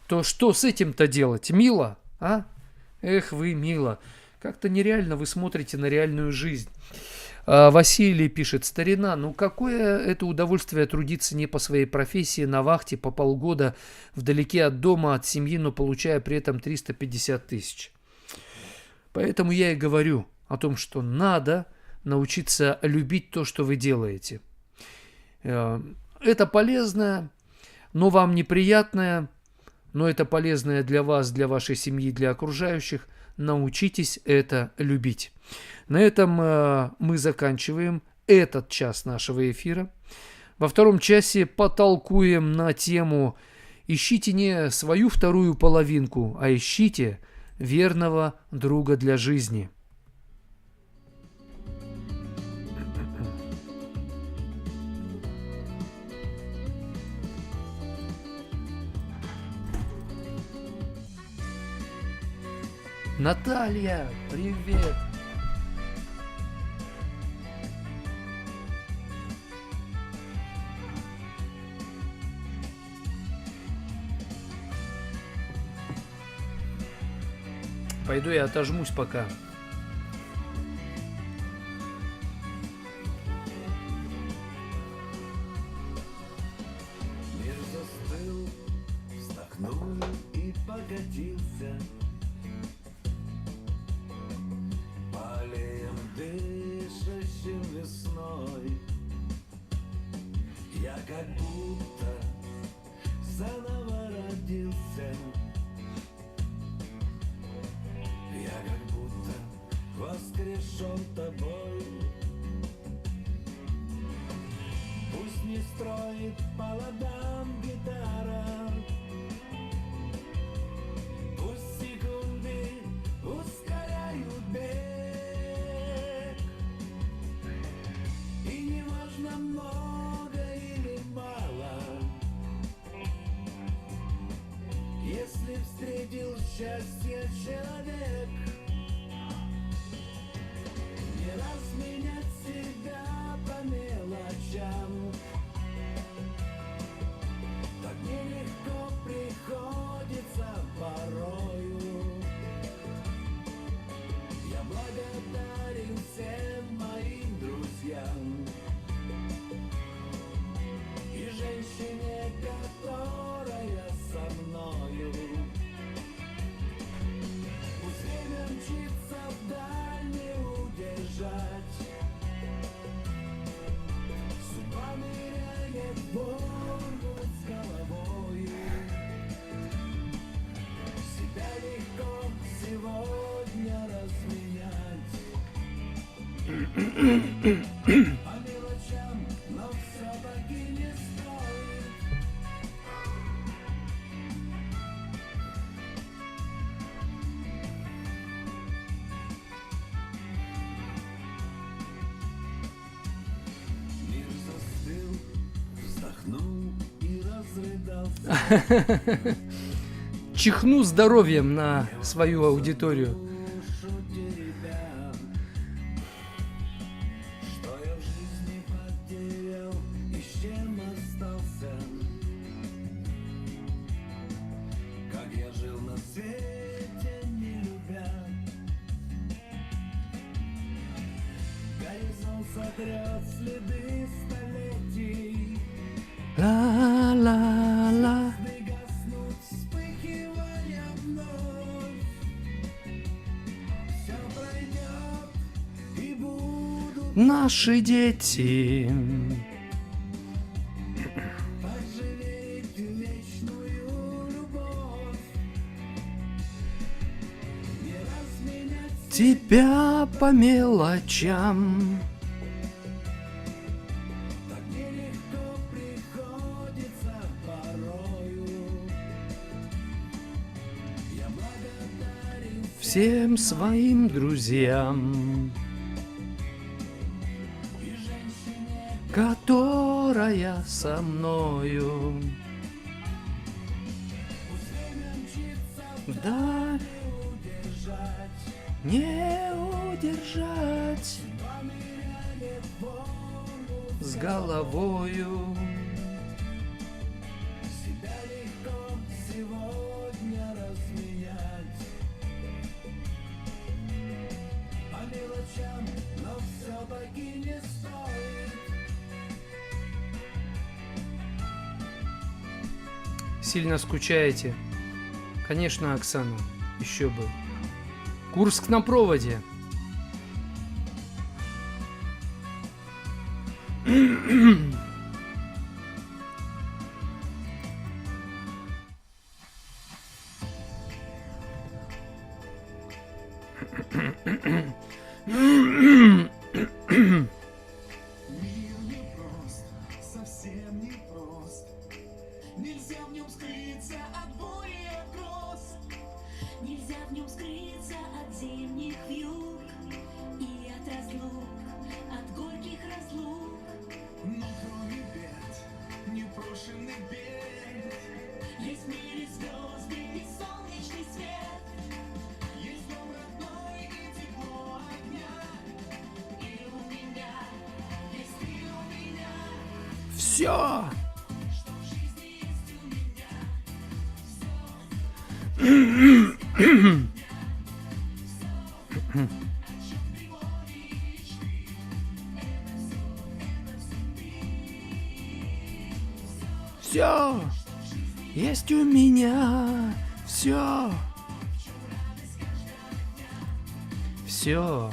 то что с этим-то делать? Мило, а? Эх вы, мило. Как-то нереально вы смотрите на реальную жизнь. Василий пишет: старина, ну какое это удовольствие трудиться не по своей профессии, на вахте по полгода, вдалеке от дома, от семьи, но получая при этом 350 тысяч. Поэтому я и говорю о том, что надо научиться любить то, что вы делаете. Это полезное, но вам неприятное, но это полезное для вас, для вашей семьи, для окружающих. Научитесь это любить. На этом мы заканчиваем этот час нашего эфира. Во втором часе потолкуем на тему «Ищите не свою вторую половинку, а ищите верного друга для жизни». Наталья, привет! Пойду я отожмусь пока. Мир застыл, вздохнул и погодился. По аллеям, дышащим весной, я как будто заново родился. Я как будто воскрешен тобой. Пусть не строит по ладам гитара, пусть секунды ускоряют бег. И не важно, много или мало, если встретил счастье человек. Не разменять себя по мелочам, так нелегко приходится порою. Я благодарен всем моим друзьям и женщине, которая со мною. Пусть время мчится вдаль, не удержать. Судьба ныряет в воду с головой. Себя легко сегодня разменять. По мелочам, но все-таки не стоит. Мир застыл, вздохнул и разрыдался. Чихну здоровьем на свою аудиторию. Душу теребя, что я в жизни потерял и с чем остался. Как я жил на свете, не любя. Горизонт сотрет следы столетий. Ла-ла-ла. Звезды гаснут, вспыхивая вновь. Все пройдет, и будут Наши дети. также верить в вечную любовь. Не разменять Тебя по мелочам. так нелегко приходится порою. Я благодарен Всем своим друзьям, и женщине, которая со мною. пусть время мчится Да, удержать. не удержать с головою. Себя легко сегодня разменять по мелочам, но все-таки не стоит. Сильно скучаете? Конечно, Оксана, еще бы. Курск на проводе. Мир непрост, совсем непрост. Нельзя в нем скрыться от боли и от гроз. Нельзя в нем скрыться от зимних вьюг и от разлук, от горьких разлук. Но кроме бед, непрошенных бед, Есть в мире звезды и солнечный свет. есть дом родной и тепло огня. И у меня есть ты у меня. Все. Все. Есть у меня. Все. Все.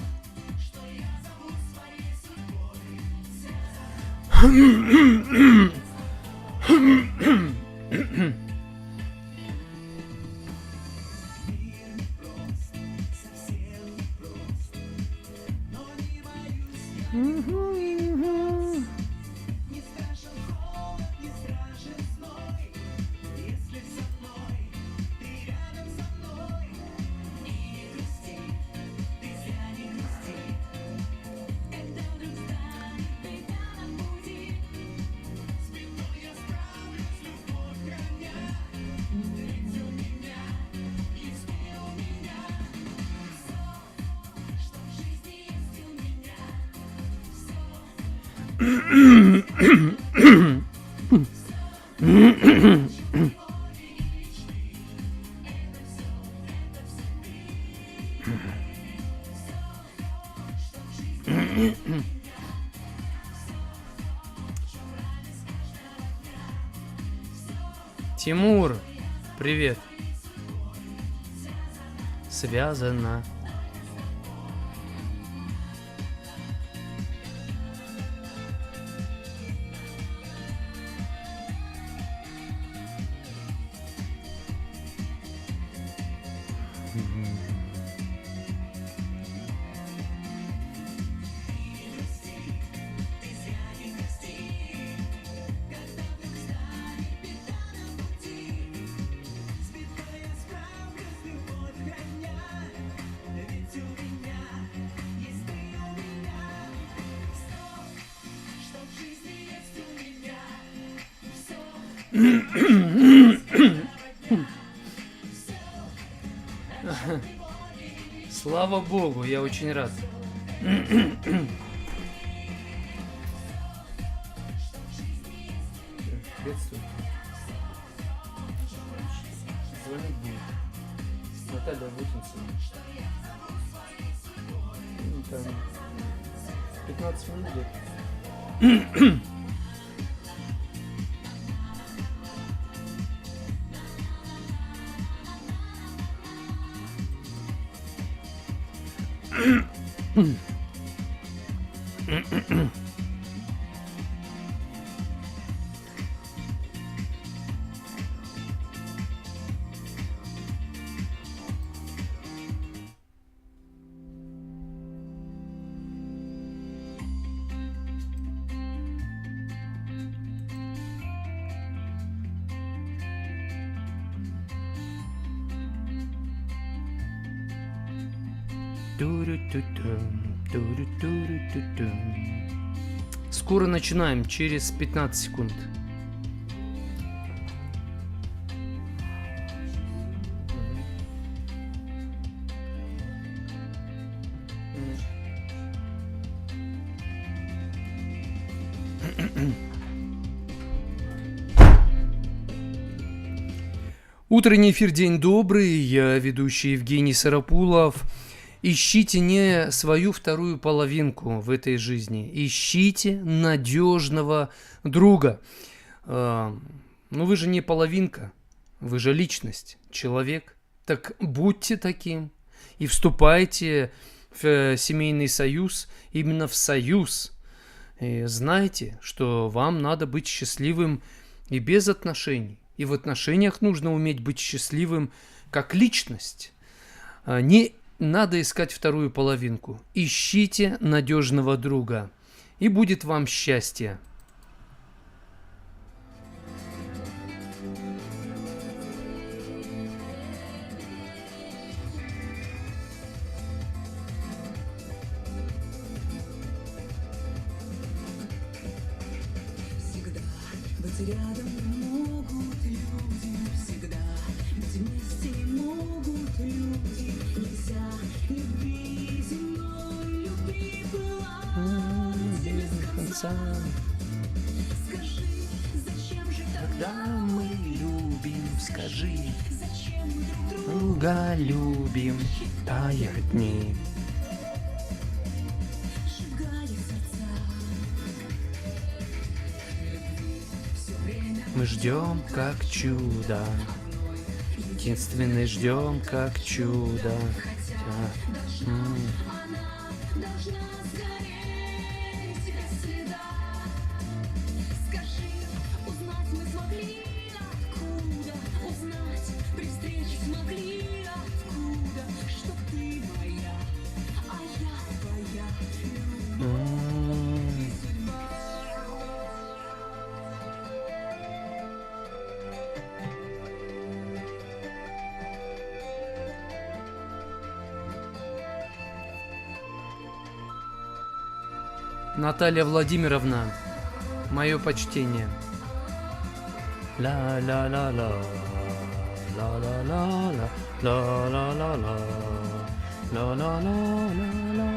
Тимур, привет. Связано. Слава богу, я очень рад. Приветствую. Звонить будет. Наталья Вутинцева. Там 15 минут где-то. Скоро начинаем, через 15 секунд. Утренний эфир, день добрый, я ведущий Евгений Сарапулов. Ищите не свою вторую половинку в этой жизни, ищите надежного друга. Ну вы же не половинка, вы же личность, человек. Так будьте таким и вступайте в семейный союз, именно в союз. И знайте, что вам надо быть счастливым и без отношений. И в отношениях нужно уметь быть счастливым как личность. Не надо искать вторую половинку. Ищите надежного друга, и будет вам счастье. Всегда быть рядом могут люди, всегда быть вместе могут люди. Нельзя любить, но любви была тебе с конца. Скажи, зачем же тогда Мы любим, скажи, зачем мы друг друга друга любим, тают дни. сжигая сердца? Все время Мы ждем как чудо, единственный ждем как чудо. должна сгореть без следа. Скажи, узнать мы смогли откуда, узнать при встрече смогли откуда, что ты моя, а я твоя любовь. Наталья Владимировна, мое почтение. Ла-ла-ла-ла, ла-ла-ла-ла, ла-ла-ла-ла, ла-ла-ла-ла-ла.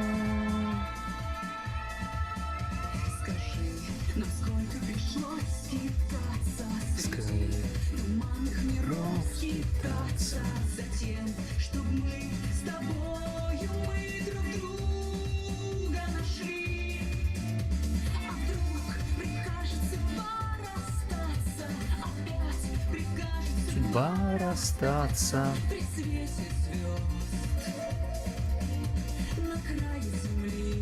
Скажи, насколько пришлось скитаться Скажи. туманных миров, скитаться за тем, чтоб мы с тобою мы друг друга нашли. А вдруг прикажется расстаться, опять прикажется Судьба расстаться. при свете звезд на крае земли.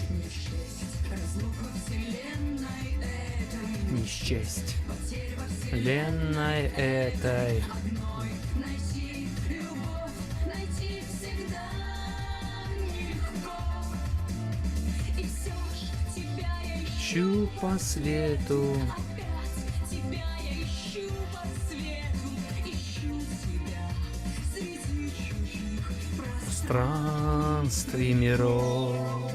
Не счесть разлук во вселенной этой, Не счесть потерь во вселенной этой. одной найти любовь, найти всегда нелегко. И все ж тебя я ищу, Ищу по свету. опять тебя я ищу по свету, ищу тебя среди чужих Странствий миров.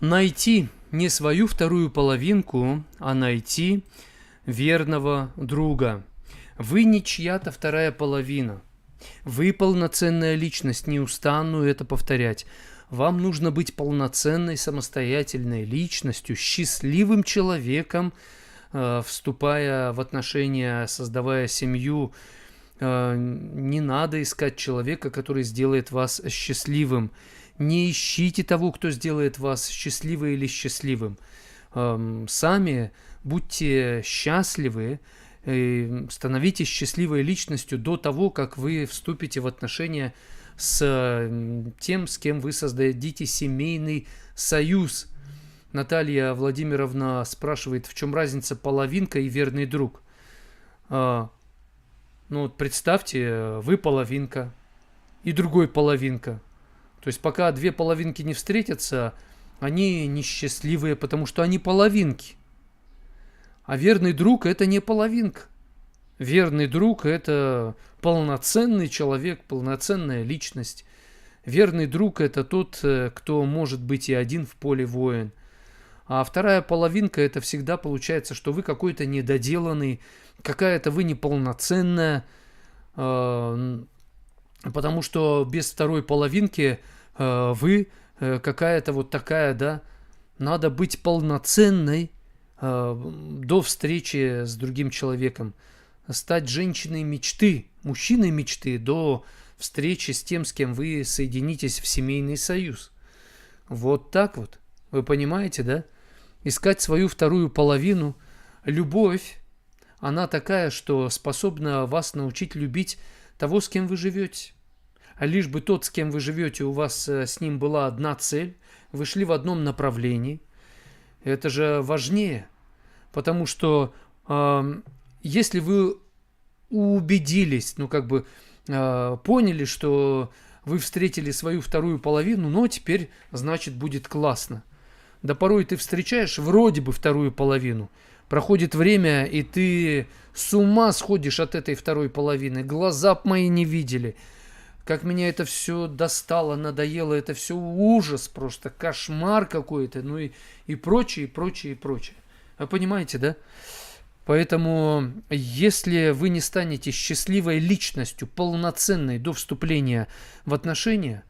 Найти не свою вторую половинку, а найти верного друга. Вы не чья-то вторая половина. Вы полноценная личность, не устану это повторять. Вам нужно быть полноценной, самостоятельной личностью, счастливым человеком, вступая в отношения, создавая семью. Не надо искать человека, который сделает вас счастливым. Не ищите того, кто сделает вас счастливой или счастливым. Сами будьте счастливы, становитесь счастливой личностью до того, как вы вступите в отношения с тем, с кем вы создадите семейный союз. Наталья Владимировна спрашивает, в чем разница половинка и верный друг. Ну вот представьте, вы половинка и другой половинка. То есть пока две половинки не встретятся, они несчастливые, потому что они половинки. А верный друг – это не половинка. Верный друг – это полноценный человек, полноценная личность. Верный друг – это тот, кто может быть и один в поле воин. А вторая половинка – это всегда получается, что вы какой-то недоделанный, какая-то вы неполноценная, потому что без второй половинки вы какая-то вот такая, да, надо быть полноценной до встречи с другим человеком, стать женщиной мечты, мужчиной мечты до встречи с тем, с кем вы соединитесь в семейный союз. Вот так вот. Вы понимаете, да? Искать свою вторую половину. Любовь, она такая, что способна вас научить любить того, с кем вы живете. А лишь бы тот, с кем вы живете, у вас с ним была одна цель, вы шли в одном направлении. Это же важнее, потому что если вы убедились, поняли, что вы встретили свою вторую половину, но теперь, значит, будет классно. Да порой ты встречаешь вроде бы вторую половину, проходит время, и ты с ума сходишь от этой второй половины, глаза б мои не видели. Как меня это все достало, надоело, это все ужас, просто кошмар какой-то, ну и прочее, и прочее, и прочее. Вы понимаете, да? Поэтому, если вы не станете счастливой личностью, полноценной до вступления в отношениях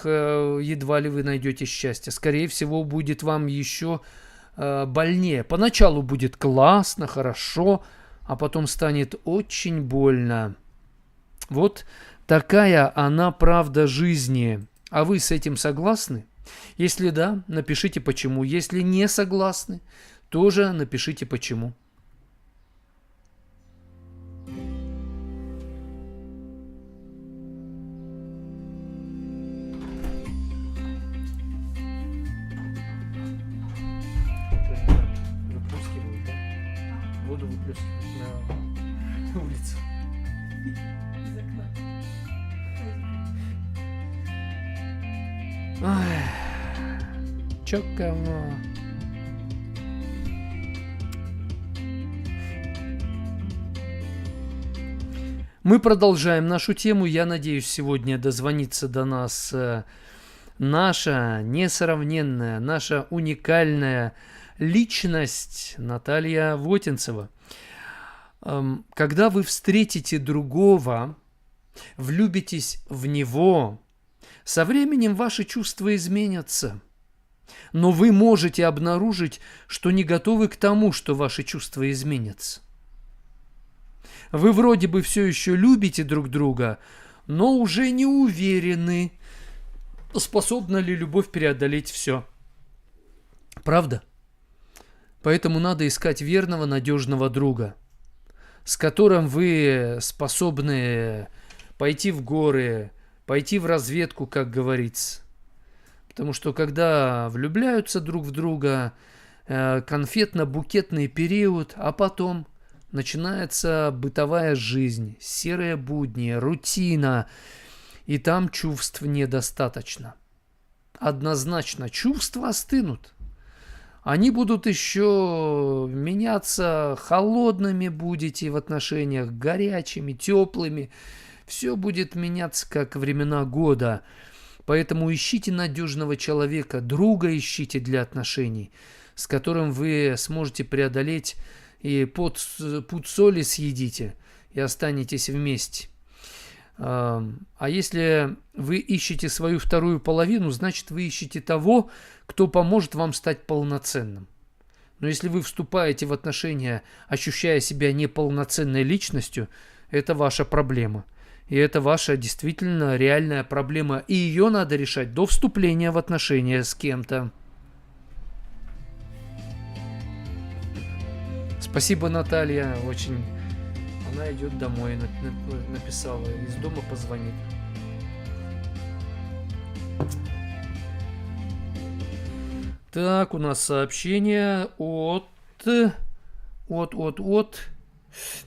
едва ли вы найдете счастье. Скорее всего, будет вам еще больнее. Поначалу будет классно, хорошо, а потом станет очень больно. Вот такая она правда жизни. А вы с этим согласны? Если да, напишите почему. Если не согласны, тоже напишите почему. Выплескивают, да? Воду выплескивают на улицу. Чё кому? Мы продолжаем нашу тему. Я надеюсь, сегодня дозвонится до нас наша несравненная, наша уникальная личность Наталья Вотинцева. Когда вы встретите другого, влюбитесь в него, со временем ваши чувства изменятся. Но вы можете обнаружить, что не готовы к тому, что ваши чувства изменятся. Вы вроде бы все еще любите друг друга, но уже не уверены, способна ли любовь преодолеть все. Правда? Поэтому надо искать верного, надежного друга, с которым вы способны пойти в горы, пойти в разведку, как говорится. Потому что когда влюбляются друг в друга, конфетно-букетный период, а потом начинается бытовая жизнь, серые будни, рутина, и там чувств недостаточно. Однозначно чувства остынут. Они будут еще меняться, холодными будете в отношениях, горячими, теплыми. Все будет меняться, как времена года. Поэтому ищите надежного человека, друга ищите для отношений, с которым вы сможете преодолеть и пуд соли съедите, и останетесь вместе. А если вы ищете свою вторую половину, значит, вы ищете того, кто поможет вам стать полноценным. Но если вы вступаете в отношения, ощущая себя неполноценной личностью, это ваша проблема. И это ваша действительно реальная проблема. И ее надо решать до вступления в отношения с кем-то. Спасибо, Наталья. Очень. Она идет домой, написала. Из дома позвонит. Так, у нас сообщение от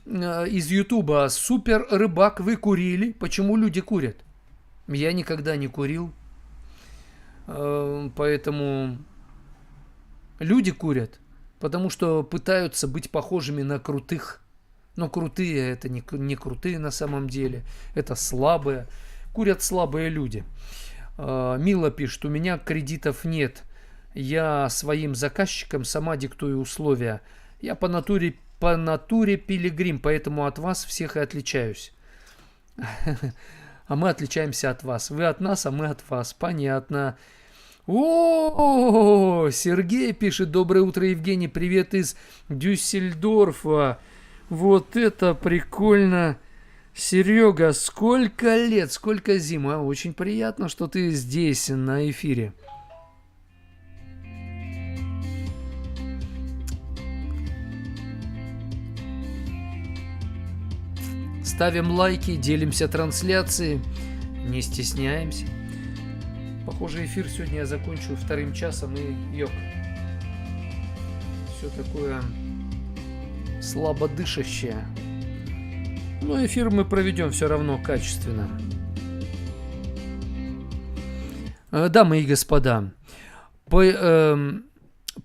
из Ютуба. Супер рыбак, вы курили? Почему люди курят? Я никогда не курил. Поэтому люди курят, потому что пытаются быть похожими на крутых. Но крутые это не крутые на самом деле. Это слабые. курят слабые люди. Мила пишет, у меня кредитов нет. Я своим заказчикам сама диктую условия. Я по натуре пилигрим, поэтому от вас всех и отличаюсь. А мы отличаемся от вас. Вы от нас, а мы от вас. Понятно. О, Сергей пишет, доброе утро, Евгений, привет из Дюссельдорфа. Вот это прикольно. Серега, сколько лет, сколько зим. Очень приятно, что ты здесь на эфире. Ставим лайки, делимся трансляцией, не стесняемся. Похоже, эфир сегодня я закончу 2 часом и йог. Все такое слабо дышащее. Но эфир мы проведем все равно качественно. Дамы и господа,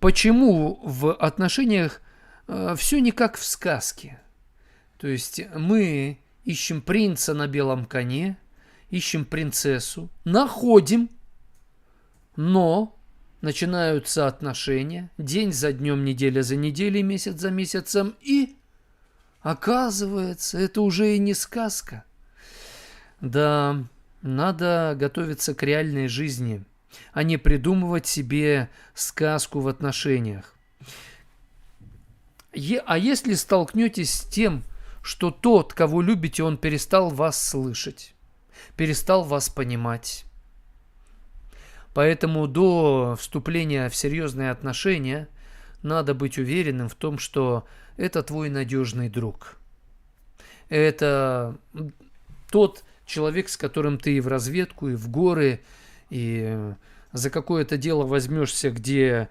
почему в отношениях все не как в сказке? То есть мы ищем принца на белом коне, ищем принцессу, находим, но начинаются отношения, день за днем, неделя за неделей, месяц за месяцем, и оказывается, это уже и не сказка. Да, надо готовиться к реальной жизни, а не придумывать себе сказку в отношениях. А если столкнетесь с тем, что тот, кого любите, он перестал вас слышать, перестал вас понимать. Поэтому до вступления в серьезные отношения надо быть уверенным в том, что это твой надежный друг. Это тот человек, с которым ты и в разведку, и в горы, и за какое-то дело возьмешься, где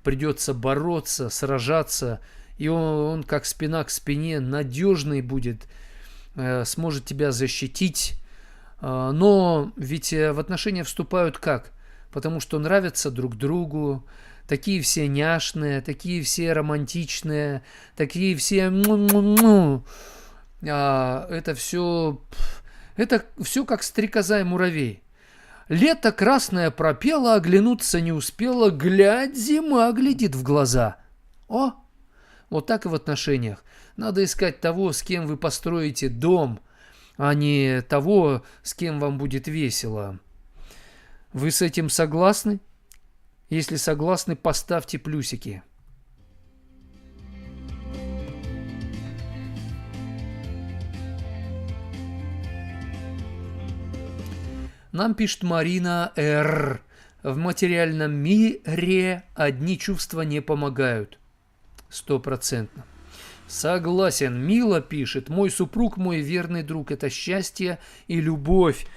придется бороться, сражаться, и он как спина к спине надежный будет, сможет тебя защитить. Но ведь в отношения вступают как? Потому что нравятся друг другу, такие все няшные, такие все романтичные, такие все... Это все как стрекоза и муравей. Лето красное пропело, оглянуться не успела, глядь, зима глядит в глаза. О! Вот так и в отношениях. Надо искать того, с кем вы построите дом, а не того, с кем вам будет весело. Вы с этим согласны? Если согласны, поставьте плюсики. Нам пишет Марина Р. В материальном мире одни чувства не помогают. 100%. Согласен. Мила пишет, мой супруг, мой верный друг, это счастье и любовь.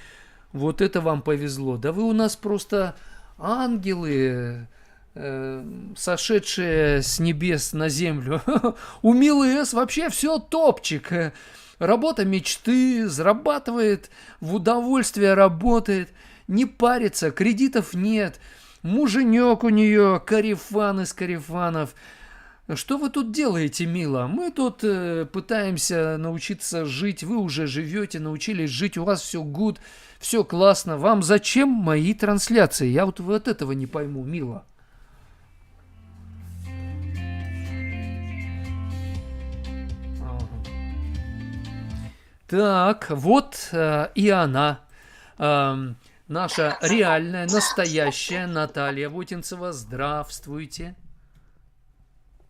Вот это вам повезло. Да вы у нас просто ангелы, сошедшие с небес на землю. У Милы С вообще все топчик. Работа мечты, зарабатывает, в удовольствие работает, не парится, кредитов нет. Муженек у нее, корефан из корефанов. Что вы тут делаете, Мила? Мы тут пытаемся научиться жить. Вы уже живете, научились жить. У вас все good, все классно. Вам зачем мои трансляции? Я вот этого не пойму, Мила. Так, вот и она. Наша реальная, настоящая Наталья Вотинцева. Здравствуйте.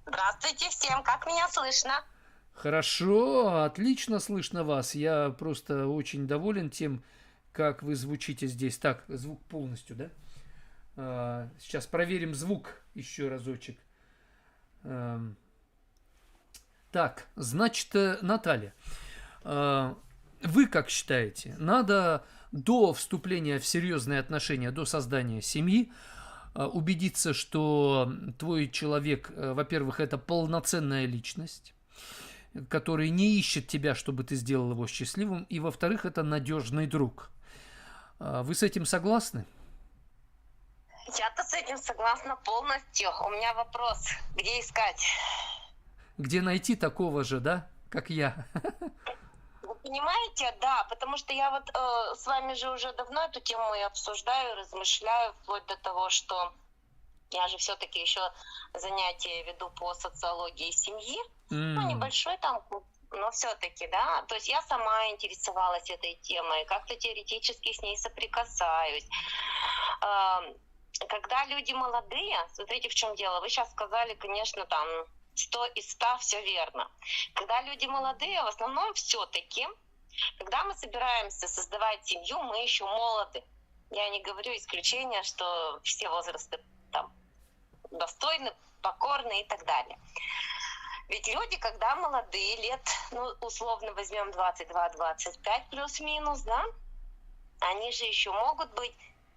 Здравствуйте всем, как меня слышно? Хорошо, отлично слышно вас. Я просто очень доволен тем, как вы звучите здесь. Так, звук полностью, да? Сейчас проверим звук еще разочек. Так, значит, Наталья, вы как считаете, надо до вступления в серьезные отношения, до создания семьи, убедиться, что твой человек, во-первых, это полноценная личность, который не ищет тебя, чтобы ты сделал его счастливым, и, во-вторых, это надежный друг. Вы с этим согласны? Я-то с этим согласна полностью. У меня вопрос, где искать? Где найти такого же, да, как я? Понимаете, да, потому что я вот с вами же уже давно эту тему и обсуждаю, размышляю, вплоть до того, что я же все-таки еще занятия веду по социологии семьи, ну, М, небольшой там курс, но все-таки, да, то есть я сама интересовалась этой темой, как-то теоретически с ней соприкасаюсь. Ам, Когда люди молодые, смотрите, в чем дело, вы сейчас сказали, конечно, там 100 из 100 все верно. Когда люди молодые, в основном все-таки, когда мы собираемся создавать семью, мы еще молоды. Я не говорю исключения, что все возрасты там достойны, покорны и так далее. Ведь люди, когда молодые, лет, ну, условно возьмем 22-25 плюс-минус, да, они же еще могут быть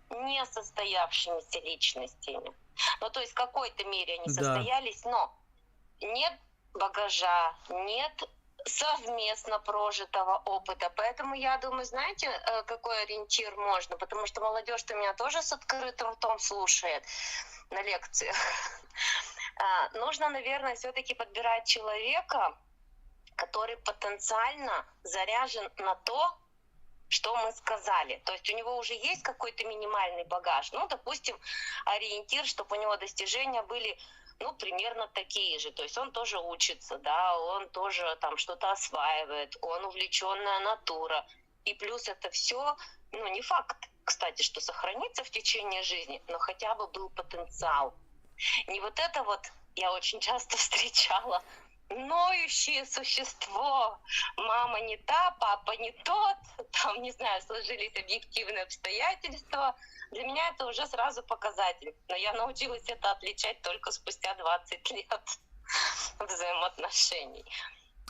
несостоявшимися личностями. Ну, то есть в какой-то мере они да, состоялись, но нет багажа, нет совместно прожитого опыта. Поэтому я думаю, знаете, какой ориентир можно? Потому что молодежь-то меня тоже с открытым ртом слушает на лекциях. Нужно, наверное, все-таки подбирать человека, который потенциально заряжен на то, что мы сказали. То есть у него уже есть какой-то минимальный багаж. Ну, допустим, ориентир, чтобы у него достижения были, ну, примерно такие же. То есть он тоже учится, да, он тоже там что-то осваивает, он увлеченная натура. И плюс это все, ну, не факт, кстати, что сохранится в течение жизни, но хотя бы был потенциал. Не вот это вот я очень часто встречала. Ноющее существо. Мама не та, папа не тот. Там, не знаю, сложились объективные обстоятельства. Для меня это уже сразу показатель. Но я научилась это отличать только спустя 20 лет взаимоотношений.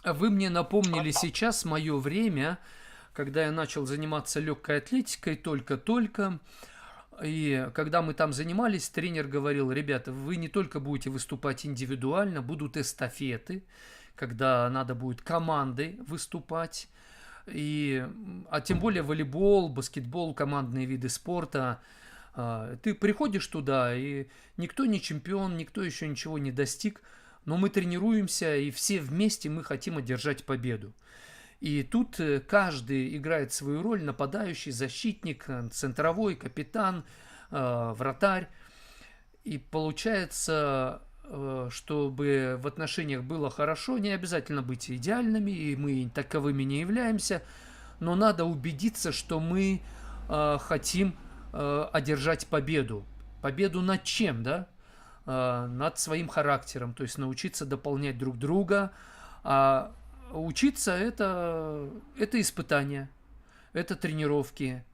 вы мне напомнили Вот так. сейчас мое время, когда я начал заниматься легкой атлетикой только-только. И когда мы там занимались, тренер говорил: ребята, вы не только будете выступать индивидуально, будут эстафеты, когда надо будет командой выступать. А тем более волейбол, баскетбол, командные виды спорта. Ты приходишь туда, и никто не чемпион, никто еще ничего не достиг, но мы тренируемся, и все вместе мы хотим одержать победу. И тут каждый играет свою роль: нападающий, защитник, центровой, капитан, вратарь. И получается, чтобы в отношениях было хорошо, не обязательно быть идеальными, и мы таковыми не являемся, но надо убедиться, что мы хотим одержать победу. Победу над чем, да? Над своим характером, то есть научиться дополнять друг друга. А учиться это испытания, это тренировки.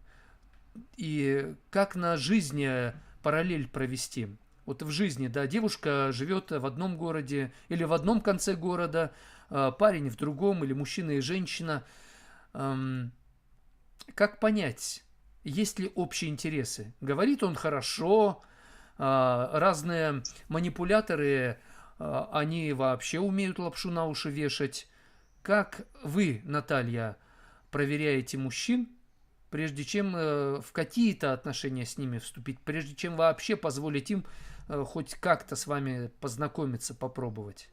И как на жизни параллель провести? Вот в жизни, да, девушка живет в одном городе или в одном конце города, парень в другом, или мужчина и женщина. Как понять, есть ли общие интересы? Говорит он хорошо, разные манипуляторы, они вообще умеют лапшу на уши вешать. Как вы, Наталья, проверяете мужчин, прежде чем в какие-то отношения с ними вступить, прежде чем вообще позволить им хоть как-то с вами познакомиться, попробовать?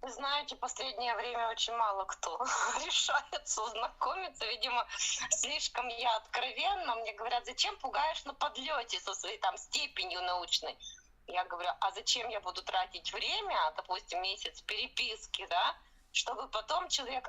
Вы знаете, последнее время очень мало кто решается знакомиться. Видимо, слишком я откровенна. Мне говорят: зачем пугаешь на подлете со своей там степенью научной? Я говорю: а зачем я буду тратить время, допустим, месяц переписки, да, чтобы потом человек: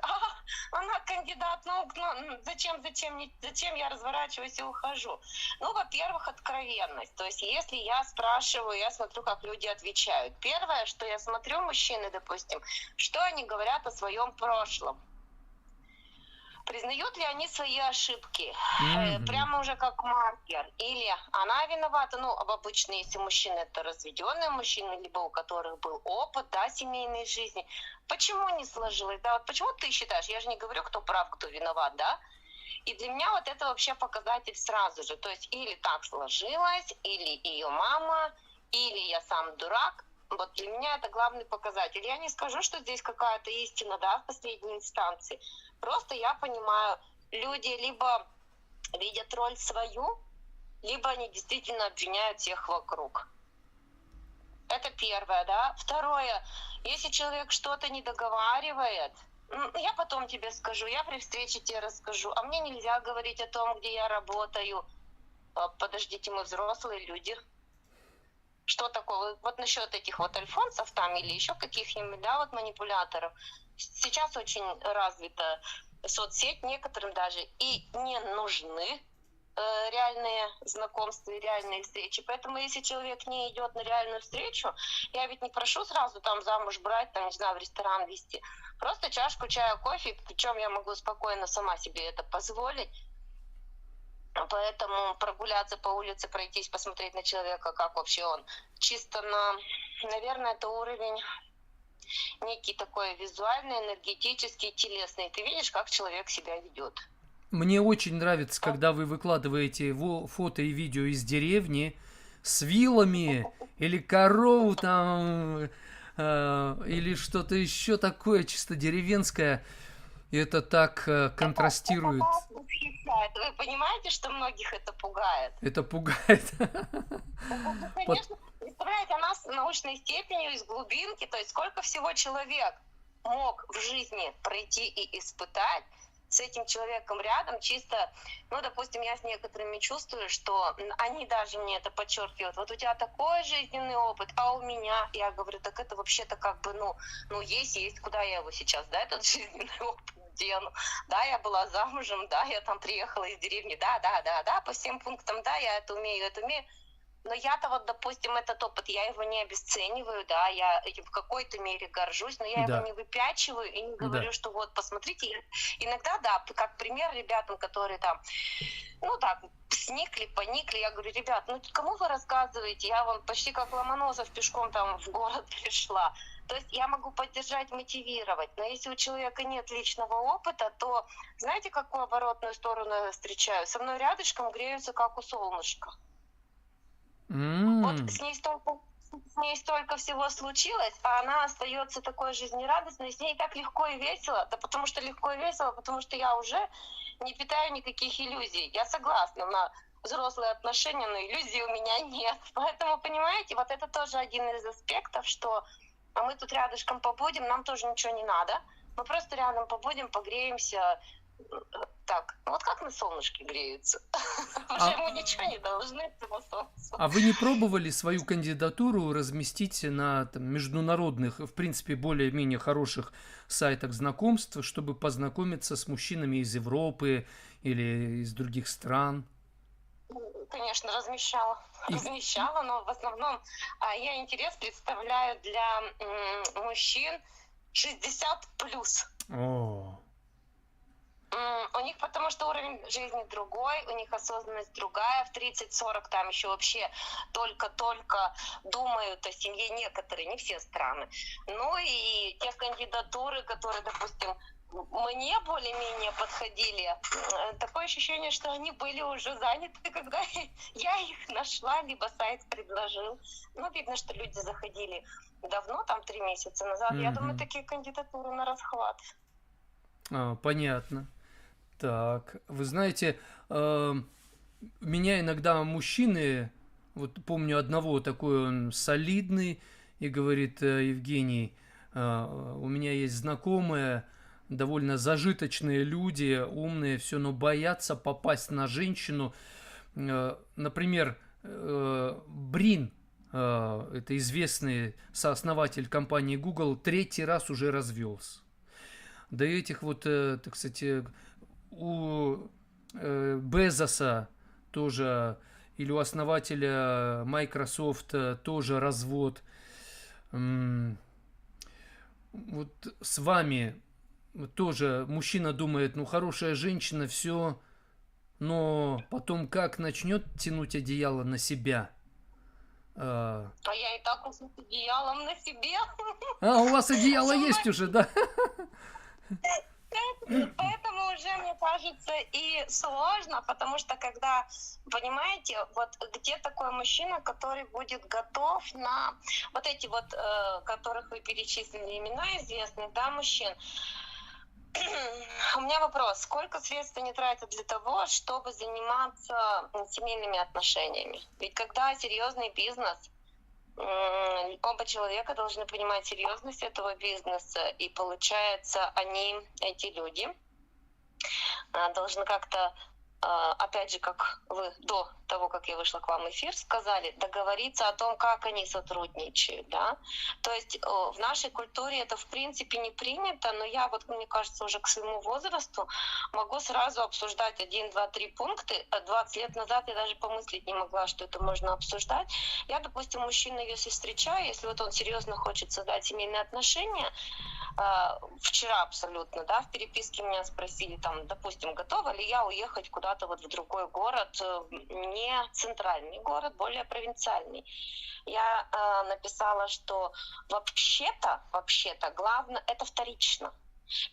она кандидат наук, ну зачем я разворачиваюсь и ухожу? Ну, во-первых, откровенность. То есть, если я спрашиваю, я смотрю, как люди отвечают. Первое, что я смотрю, мужчины, допустим, что они говорят о своем прошлом. Признают ли они свои ошибки? Прямо уже как маркер. Или она виновата, ну, обычно, если мужчины это разведенные мужчины, либо у которых был опыт, да, семейной жизни. Почему не сложилось? Да, вот почему ты считаешь? Я же не говорю, кто прав, кто виноват, да? И для меня вот это вообще показатель сразу же. То есть или так сложилось, или ее мама, или я сам дурак. Вот для меня это главный показатель. Я не скажу, что здесь какая-то истина, да, в последней инстанции. Просто я понимаю, люди либо видят роль свою, либо они действительно обвиняют всех вокруг. Это первое, да. Второе, если человек что-то не договаривает, Я потом тебе скажу, я при встрече тебе расскажу. А мне нельзя говорить о том, где я работаю. Подождите, мы взрослые люди. Что такое? Вот насчет этих вот альфонсов там или еще каких-нибудь, да, вот манипуляторов. Сейчас очень развита соцсеть некоторым даже, и не нужны реальные знакомства и реальные встречи. Поэтому если человек не идет на реальную встречу, я ведь не прошу сразу там замуж брать, там, не знаю, в ресторан везти. Просто чашку чая, кофе, причем я могу спокойно сама себе это позволить. Поэтому прогуляться по улице, пройтись, посмотреть на человека, как вообще он. Чисто наверное, это уровень некий такой визуальный, энергетический, телесный. Ты видишь, как человек себя ведет. Мне очень нравится, когда вы выкладываете фото и видео из деревни с вилами или корову там, или что-то еще такое чисто деревенское. И это так контрастирует. Это вас восхищает. Вы понимаете, что многих это пугает? Это пугает. Конечно, представляете, она с научной степенью из глубинки, то есть сколько всего человек мог в жизни пройти и испытать, с этим человеком рядом чисто, ну, допустим, я с некоторыми чувствую, что они даже мне это подчеркивают. Вот у тебя такой жизненный опыт, а у меня, я говорю, так это вообще-то как бы, ну есть, куда я его сейчас, да, этот жизненный опыт дену. Да, я была замужем, да, я там приехала из деревни, да, по всем пунктам, да, я это умею. Но я-то вот, допустим, этот опыт, я его не обесцениваю, да, я этим в какой-то мере горжусь, но я Да. его не выпячиваю и не говорю, Да. что вот, посмотрите, иногда, да, как пример ребятам, которые там, ну так, сникли, поникли, я говорю, ребят, ну кому вы рассказываете, я вон почти как Ломоносов пешком там в город пришла. То есть я могу поддержать, мотивировать, но если у человека нет личного опыта, то знаете, какую оборотную сторону я встречаю? Со мной рядышком греются, как у солнышка. Вот с ней столько всего случилось, а она остается такой жизнерадостной, с ней так легко и весело. Да потому что легко и весело, потому что я уже не питаю никаких иллюзий. Я согласна на взрослые отношения, но иллюзий у меня нет. Поэтому, понимаете, вот это тоже один из аспектов, что мы тут рядышком побудем, нам тоже ничего не надо. Мы просто рядом побудем, погреемся. Так, вот как на солнышке греются. Уже мы ничего не должны этому солнцу. А вы не пробовали свою кандидатуру разместить на там, международных, в принципе, более-менее хороших сайтах знакомств, чтобы познакомиться с мужчинами из Европы или из других стран? Конечно, размещала, но в основном я интерес представляю для мужчин 60+. О, У них потому что уровень жизни другой, у них осознанность другая, в 30-40 там еще вообще только-только думают о семье некоторые, не все страны. Ну и те кандидатуры, которые, допустим, мне более-менее подходили, такое ощущение, что они были уже заняты, когда я их нашла, либо сайт предложил. Ну, видно, что люди заходили давно, там 3 месяца назад. Я думаю, такие кандидатуры на расхват. понятно. Так, вы знаете, меня иногда мужчины, вот помню одного, такой он солидный, и говорит, Евгений, у меня есть знакомые, довольно зажиточные люди, умные, все, но боятся попасть на женщину. Например, Брин, это известный сооснователь компании Google, 3-й раз уже развелся. Да и этих вот, так сказать, у Безоса тоже, или у основателя Microsoft тоже развод. Вот с вами тоже мужчина думает, ну хорошая женщина, все, но потом как начнет тянуть одеяло на себя. А я и так уже с одеялом на себе. У вас одеяло есть уже, да? Поэтому уже, мне кажется, и сложно, потому что когда, понимаете, вот где такой мужчина, который будет готов на вот эти вот, которых вы перечислили имена известных, да, мужчин. У меня вопрос, сколько средств они тратят для того, чтобы заниматься семейными отношениями? Ведь когда серьезный бизнес, Оба человека должны понимать серьезность этого бизнеса, и получается, эти люди, должны как-то, опять же, как вы до того, как я вышла к вам в эфир, сказали, договориться о том, как они сотрудничают, да. То есть в нашей культуре это в принципе не принято, но я вот, мне кажется, уже к своему возрасту могу сразу обсуждать 1, 2, 3 пункты. 20 лет назад я даже помыслить не могла, что это можно обсуждать. Я, допустим, мужчину, если встречаю, если вот он серьезно хочет создать семейные отношения, вчера абсолютно, да, в переписке меня спросили, там, допустим, готова ли я уехать куда-то вот в другой город, не центральный город, более провинциальный. Я написала, что вообще-то главное это вторично.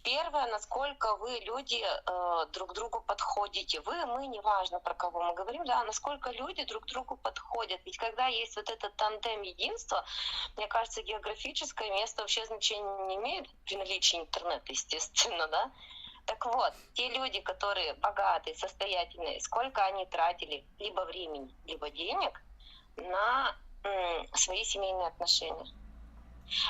Первое, насколько вы, люди, друг другу подходите. Вы, мы, неважно, про кого мы говорим, да, насколько люди друг другу подходят. Ведь когда есть вот этот тандем единства, мне кажется, географическое место вообще значения не имеет при наличии интернета, естественно, да. Так вот, те люди, которые богатые, состоятельные, сколько они тратили либо времени, либо денег на свои семейные отношения.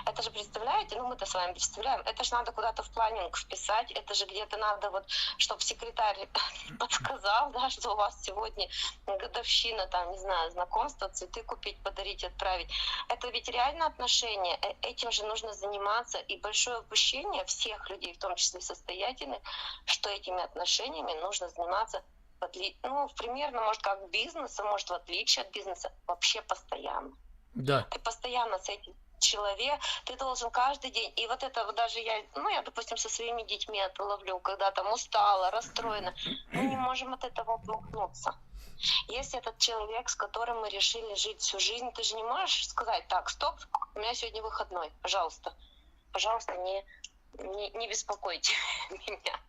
Это же, представляете, ну мы-то с вами представляем, это же надо куда-то в планинг вписать, это же где-то надо вот, чтобы секретарь подсказал, да, что у вас сегодня годовщина, там, не знаю, знакомства, цветы купить, подарить, отправить. Это ведь реально отношения, этим же нужно заниматься, и большое упущение всех людей, в том числе состоятельных, что этими отношениями нужно заниматься, ну, примерно, может, как бизнесом, может, в отличие от бизнеса, вообще постоянно. Да. Ты постоянно с этим человек, ты должен каждый день, и вот это вот даже я, допустим, со своими детьми это ловлю, когда там устала, расстроена, мы не можем от этого оттолкнуться. Если этот человек, с которым мы решили жить всю жизнь, ты же не можешь сказать, так, стоп, у меня сегодня выходной, пожалуйста, не беспокойте меня.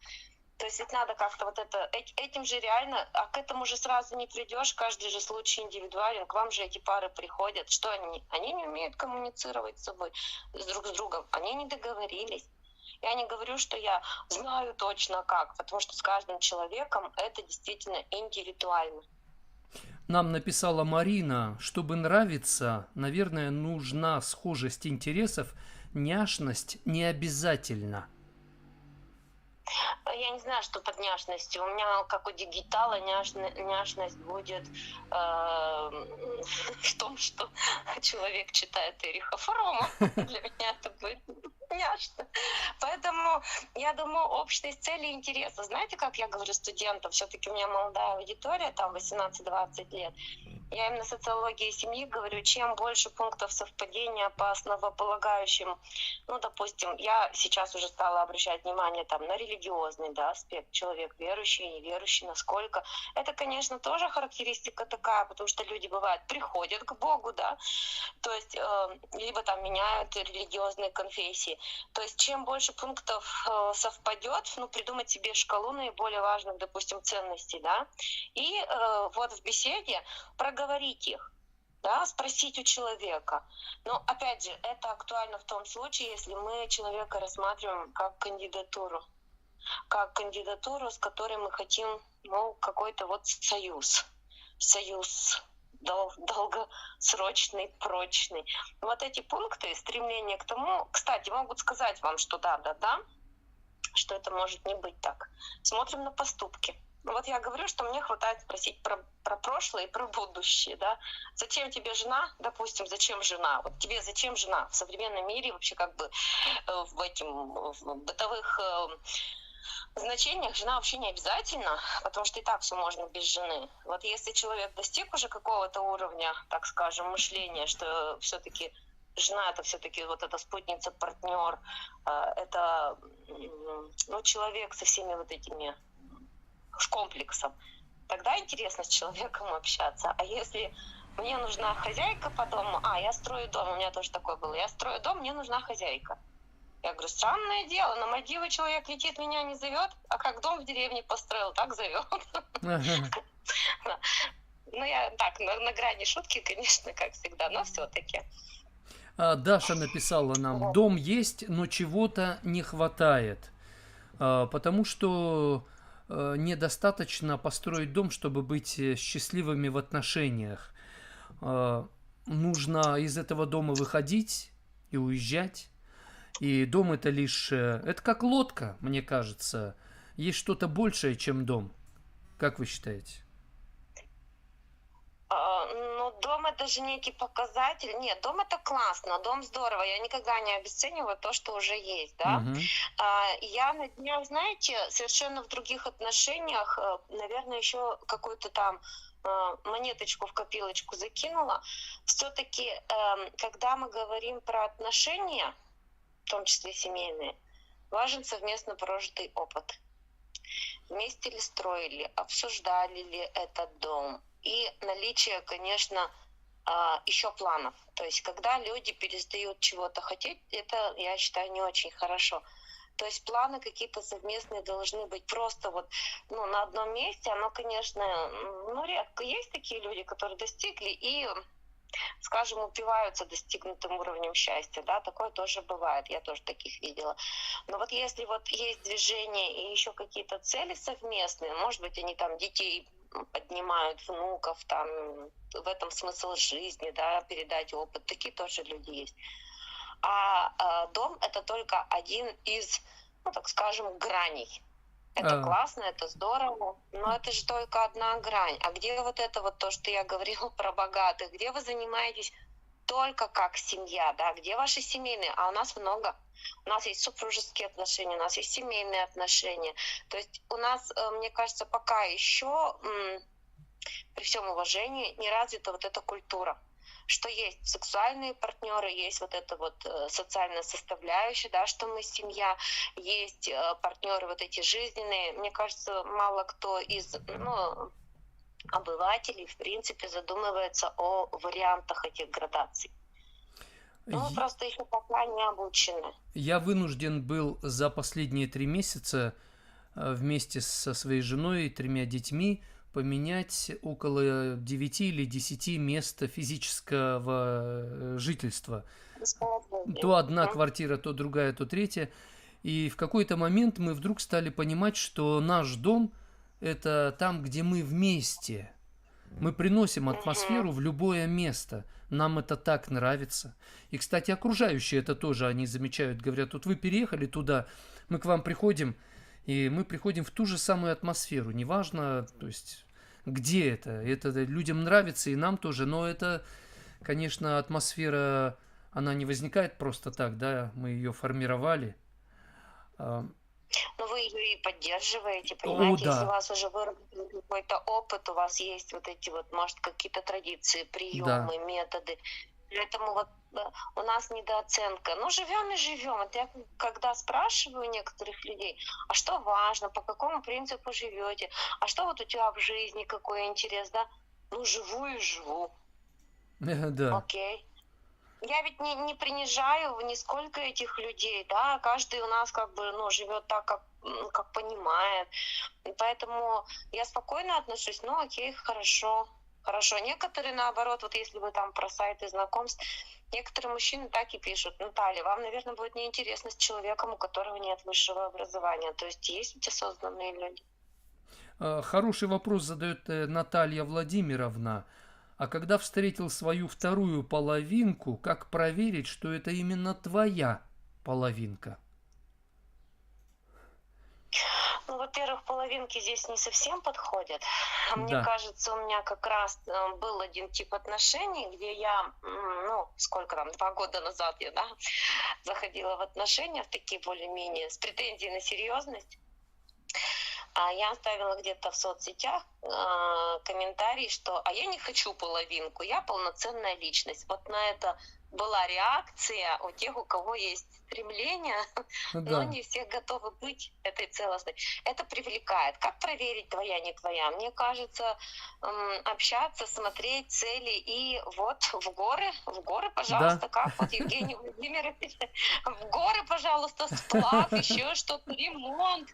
То есть ведь надо как-то вот это, этим же реально, а к этому же сразу не придешь, каждый же случай индивидуален, к вам же эти пары приходят, что они не умеют коммуницировать с собой, друг с другом, они не договорились. Я не говорю, что я знаю точно как, потому что с каждым человеком это действительно индивидуально. Нам написала Марина, чтобы нравиться, наверное, нужна схожесть интересов, няшность не обязательно. Я не знаю, что под няшностью. У меня, как у дигитала, няшность будет в том, что человек читает Эриха Фрома. Для меня это будет няшно. Поэтому я думаю, общность цели и интереса. Знаете, как я говорю студентам, все-таки у меня молодая аудитория, там 18-20 лет. Я им на социологии семьи говорю, чем больше пунктов совпадения по основополагающим, ну, допустим, я сейчас уже стала обращать внимание там на религиозный, да, аспект, человек верующий, неверующий, насколько. Это, конечно, тоже характеристика такая, потому что люди, бывают, приходят к Богу, да, то есть либо там меняют религиозные конфессии. То есть чем больше пунктов совпадет, ну, придумать себе шкалу наиболее важных, допустим, ценностей, да, и вот в беседе проговорить их, да, спросить у человека. Но опять же, это актуально в том случае, если мы человека рассматриваем как кандидатуру, с которой мы хотим, ну, какой-то вот союз долгосрочный, прочный. Вот эти пункты, стремление к тому, кстати, могут сказать вам, что да, что это может не быть так. Смотрим на поступки. Вот я говорю, что мне хватает спросить про прошлое и про будущее, да. Зачем тебе жена? Допустим, зачем жена? Вот тебе зачем жена? В современном мире вообще как бы в бытовых значениях жена вообще не обязательно, потому что и так все можно без жены. Вот если человек достиг уже какого-то уровня, так скажем, мышления, что все-таки жена это все-таки вот эта спутница, партнер, это ну, человек со всеми вот этими с комплексом, тогда интересно с человеком общаться. А если мне нужна хозяйка по дому, я строю дом, у меня тоже такое было, я строю дом, мне нужна хозяйка. Я говорю, странное дело, на Мальдивы человек летит, меня не зовет, а как дом в деревне построил, так зовет. Ну, я так, на грани шутки, конечно, как всегда, но все-таки. Даша написала нам, дом есть, но чего-то не хватает, потому что недостаточно построить дом, чтобы быть счастливыми в отношениях. нужно из этого дома выходить и уезжать. И дом это лишь... Это как лодка, мне кажется. Есть что-то большее, чем дом. Как вы считаете? Ну, дом это же некий показатель. Нет, дом это классно, дом здорово. Я никогда не обесцениваю то, что уже есть, да. Мгм. Я на днях, знаете, совершенно в других отношениях, наверное, еще какую-то там монеточку в копилочку закинула. Все-таки, когда мы говорим про отношения, в том числе семейные, важен совместно прожитый опыт. Вместе ли строили, обсуждали ли этот дом. И наличие, конечно, еще планов. То есть, когда люди перестают чего-то хотеть, это, я считаю, не очень хорошо. То есть планы какие-то совместные должны быть просто вот, ну, на одном месте. Оно, конечно, ну, редко есть такие люди, которые достигли и, скажем, упиваются достигнутым уровнем счастья, да, такое тоже бывает, я тоже таких видела. Но вот если вот есть движение и еще какие-то цели совместные, может быть, они там детей поднимают, внуков, там, в этом смысл жизни, да, передать опыт, такие тоже люди есть. Дом — это только один из, ну, так скажем, граней. Это А, классно, это здорово, но это же только одна грань. А где вот это вот то, что я говорила про богатых? Где вы занимаетесь только как семья, да? Где ваши семейные? А у нас много. У нас есть супружеские отношения, у нас есть семейные отношения. То есть у нас, мне кажется, пока еще, при всем уважении, не развита вот эта культура, что есть сексуальные партнеры, есть вот эта вот социальная составляющая, да, что мы семья, есть партнеры вот эти жизненные. Мне кажется, мало кто из, ну, обывателей, в принципе, задумывается о вариантах этих градаций. Ну, мы е- просто еще пока не обучены. Я вынужден был за последние 3 месяца вместе со своей женой и 3 детьми поменять около 9 или 10 мест физического жительства. То одна Мгм. квартира, то другая, то третья. И в какой-то момент мы вдруг стали понимать, что наш дом – это там, где мы вместе. Мы приносим Мгм. атмосферу в любое место. Нам это так нравится. И, кстати, окружающие это тоже они замечают. Говорят, вот вы переехали туда, мы к вам приходим, и мы приходим в ту же самую атмосферу. Неважно, то есть, где это. Это людям нравится, и нам тоже. Но это, конечно, атмосфера, она не возникает просто так, да, мы ее формировали. А, Но вы ее и поддерживаете, О, понимаете, если у да, вас уже выработан какой-то опыт, у вас есть вот эти вот, может, какие-то традиции, да. приемы, методы. Поэтому вот у нас недооценка. Ну, живем и живем. Вот я когда спрашиваю некоторых людей, а что важно, по какому принципу живете, а что вот у тебя в жизни, какой интерес, да? Ну, живу и живу. Да. Окей. Я ведь не принижаю нисколько этих людей, да, каждый у нас как бы, ну, живет так, как понимает. И поэтому я спокойно отношусь, ну, окей, хорошо, хорошо. Некоторые, наоборот, вот если вы там про сайты знакомств, некоторые мужчины так и пишут: Наталья, вам, наверное, будет неинтересно с человеком, у которого нет высшего образования. То есть есть эти осознанные люди. Хороший вопрос задает Наталья Владимировна. А когда встретил свою вторую половинку, как проверить, что это именно твоя половинка? Ну, во-первых, половинки здесь не совсем подходят. Мне Да, кажется, у меня как раз был один тип отношений, где я, ну, сколько там, 2 года назад я, да, заходила в отношения, в такие более-менее, с претензией на серьезность. А я оставила где-то в соцсетях комментарий, что «а я не хочу половинку, я полноценная личность». Вот на это была реакция у тех, у кого есть стремление, но да. не все готовы быть этой целостной. Это привлекает. Как проверить, твоя, не твоя? Мне кажется, общаться, смотреть цели и вот в горы, Да. пожалуйста, как вот Евгений Владимирович, в горы, пожалуйста, сплав, еще что-то, ремонт.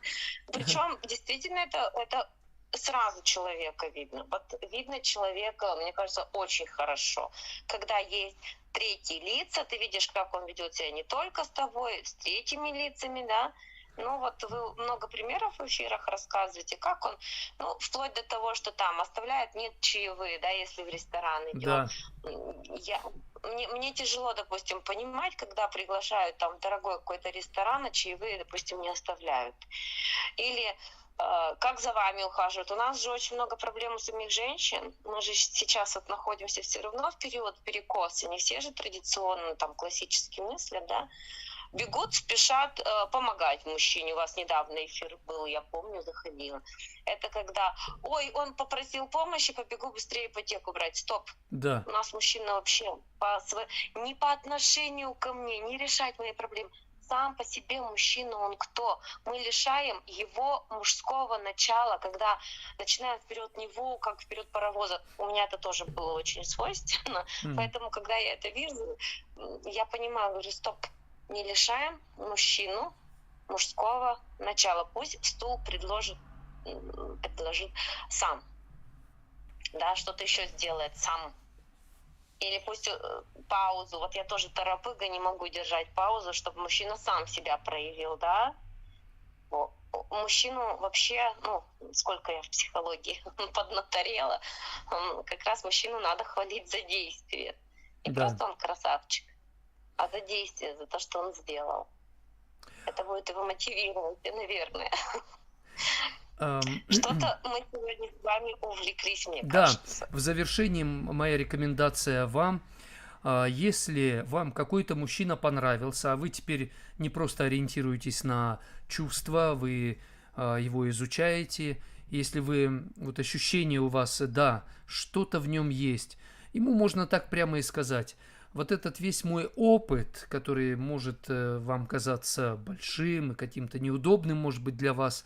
Причем действительно это сразу человека видно. Вот видно человека, мне кажется, очень хорошо. Когда есть третьи лица, ты видишь, как он ведет себя не только с тобой, с третьими лицами, да. Ну вот вы много примеров в эфирах рассказываете, как он, ну, вплоть до того, что там оставляет нет чаевые, да, если в ресторан идем. Да, Мне тяжело, допустим, понимать, когда приглашают там в дорогой какой-то ресторан, а чаевые, допустим, не оставляют. Или как за вами ухаживают. У нас же очень много проблем у самих женщин. Мы же сейчас вот находимся все равно в период перекоса. Не все же традиционно там классически мыслят, да. Бегут, спешат помогать мужчине. У вас недавно эфир был, я помню, заходила. Это когда, ой, он попросил помощи, побегу быстрее ипотеку брать. Стоп. да, У нас мужчина вообще не по отношению ко мне, не решать мои проблемы. Сам по себе мужчина, он кто? Мы лишаем его мужского начала, когда начинаем вперед него, как вперед паровоза. У меня это тоже было очень свойственно. Поэтому, когда я это вижу, я понимаю, говорю, стоп, не лишаем мужчину мужского начала. Пусть стул предложит сам. Да, что-то еще сделает сам. Или пусть паузу. Вот я тоже торопыга, не могу держать паузу, чтобы мужчина сам себя проявил, да. Мужчину вообще, ну, сколько я в психологии поднаторела, как раз мужчину надо хвалить за действие. Не да. просто он красавчик, а за действие, за то, что он сделал. Это будет его мотивировать, наверное. Что-то мы сегодня с вами увлеклись, мне Да, кажется. в завершении моя рекомендация вам. Если вам какой-то мужчина понравился, а вы теперь не просто ориентируетесь на чувства, вы его изучаете, если вы, вот ощущение у вас, да, что-то в нем есть, ему можно так прямо и сказать. Вот этот весь мой опыт, который может вам казаться большим и каким-то неудобным, может быть, для вас,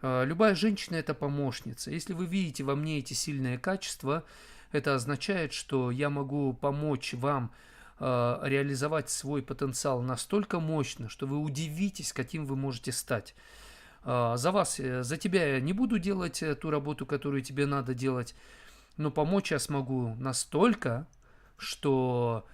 любая женщина – это помощница. Если вы видите во мне эти сильные качества, это означает, что я могу помочь вам реализовать свой потенциал настолько мощно, что вы удивитесь, каким вы можете стать. За тебя я не буду делать ту работу, которую тебе надо делать, но помочь я смогу настолько, что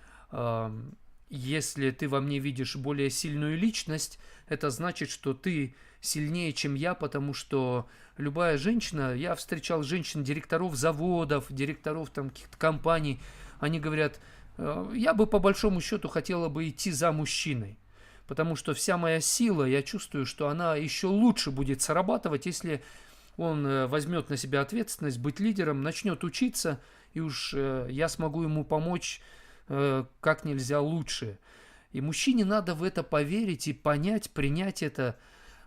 если ты во мне видишь более сильную личность, это значит, что ты сильнее, чем я, потому что любая женщина, я встречал женщин-директоров заводов, директоров там каких-то компаний, они говорят, я бы по большому счету хотела бы идти за мужчиной, потому что вся моя сила, я чувствую, что она еще лучше будет срабатывать, если он возьмет на себя ответственность быть лидером, начнет учиться, и уж я смогу ему помочь как нельзя лучше. И мужчине надо в это поверить и понять, принять это,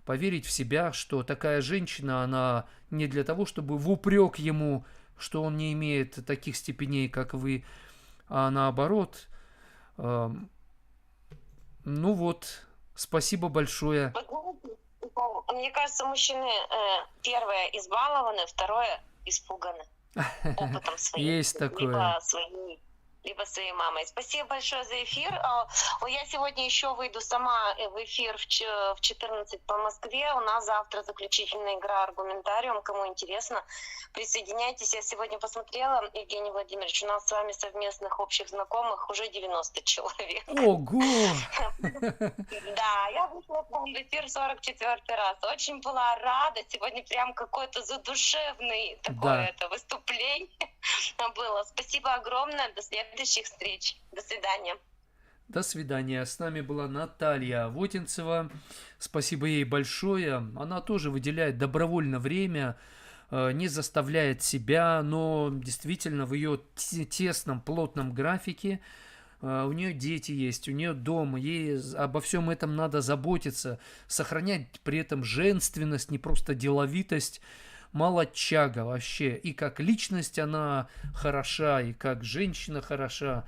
поверить в себя, что такая женщина, она не для того, чтобы в упрек ему, что он не имеет таких степеней, как вы, а наоборот. Ну вот, спасибо большое. Мне кажется, мужчины первое избалованы, второе испуганы опытом своим. Есть такое. Либо своей мамой. Спасибо большое за эфир. Я сегодня еще выйду сама в эфир в 14 по Москве. У нас завтра заключительная игра «Аргументариум». Кому интересно, присоединяйтесь. Я сегодня посмотрела, Евгений Владимирович, у нас с вами совместных общих знакомых уже 90 человек. Ого! Да, я вышла в эфир 44-й раз. Очень была рада. Сегодня прям какое-то задушевное такое выступление было. Спасибо огромное. До следующих встреч. До свидания. До свидания. С нами была Наталья Водинцева. Спасибо ей большое. Она тоже выделяет добровольно время, не заставляет себя, но действительно в ее тесном, плотном графике у нее дети есть, у нее дом, ей обо всем этом надо заботиться, сохранять при этом женственность, не просто деловитость. Молодчага вообще. И как личность она хороша, и как женщина хороша.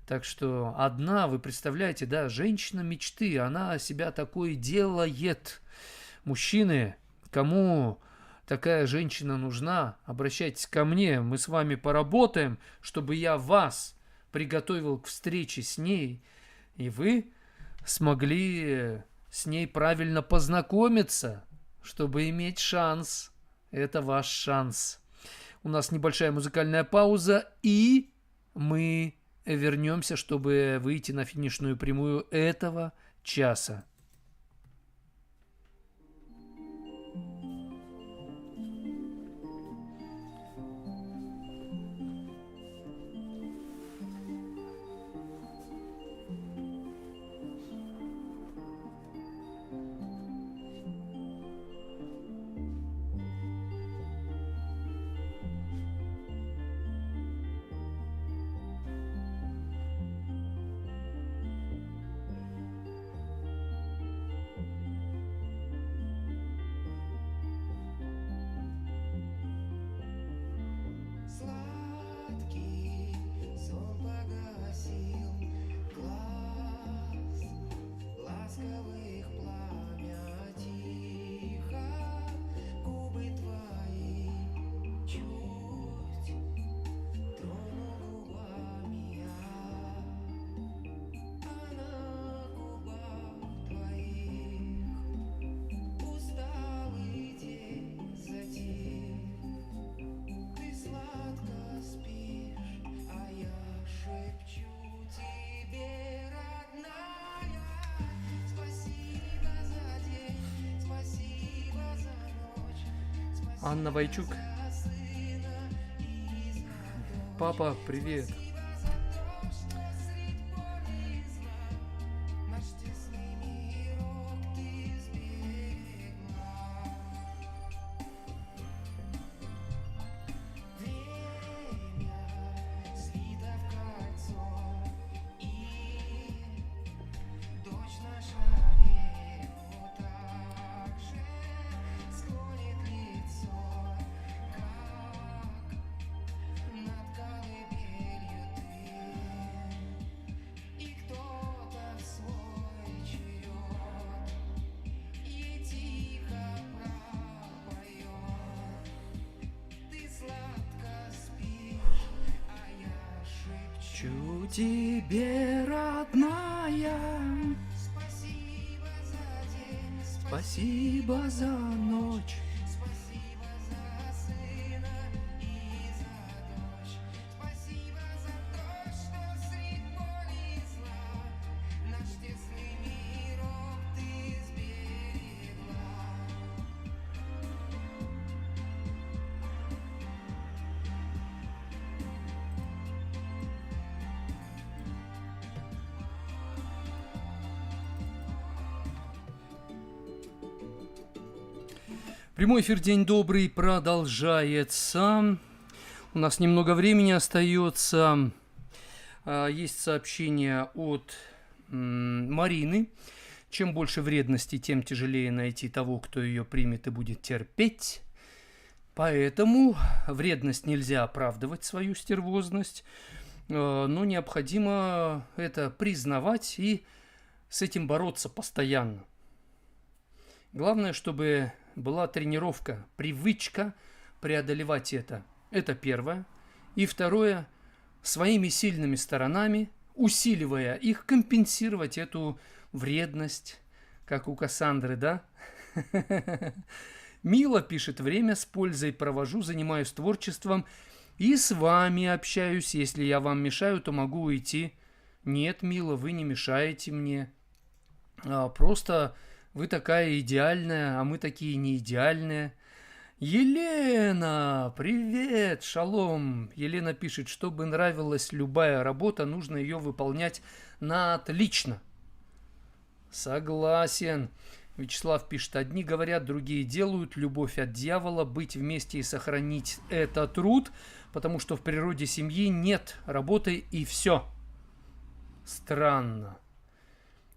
Так что одна, вы представляете, да, женщина мечты, она себя такое делает. Мужчины, кому такая женщина нужна, обращайтесь ко мне, мы с вами поработаем, чтобы я вас приготовил к встрече с ней, и вы смогли с ней правильно познакомиться, чтобы иметь шанс. Это ваш шанс. У нас небольшая музыкальная пауза, и мы вернемся, чтобы выйти на финишную прямую этого часа. Анна Вайчук. Папа, привет. Шепчу тебе, родная, спасибо за ночь. Прямой эфир «День добрый» продолжается. У нас немного времени остается. Есть сообщение от Марины. Чем больше вредности, тем тяжелее найти того, кто ее примет и будет терпеть. Поэтому вредность нельзя оправдывать, свою стервозность, но необходимо это признавать и с этим бороться постоянно. Главное, чтобы была тренировка, привычка преодолевать это. Это первое. И второе, своими сильными сторонами, усиливая их, компенсировать эту вредность, как у Кассандры, да? Мила пишет: время с пользой провожу, занимаюсь творчеством и с вами общаюсь. Если я вам мешаю, то могу уйти. Нет, Мила, вы не мешаете мне. Просто вы такая идеальная, а мы такие не идеальные. Елена, привет, шалом. Елена пишет: чтобы нравилась любая работа, нужно ее выполнять на отлично. Согласен. Вячеслав пишет: одни говорят, другие делают. Любовь от дьявола. Быть вместе и сохранить — это труд, потому что в природе семьи нет работы и все. Странно.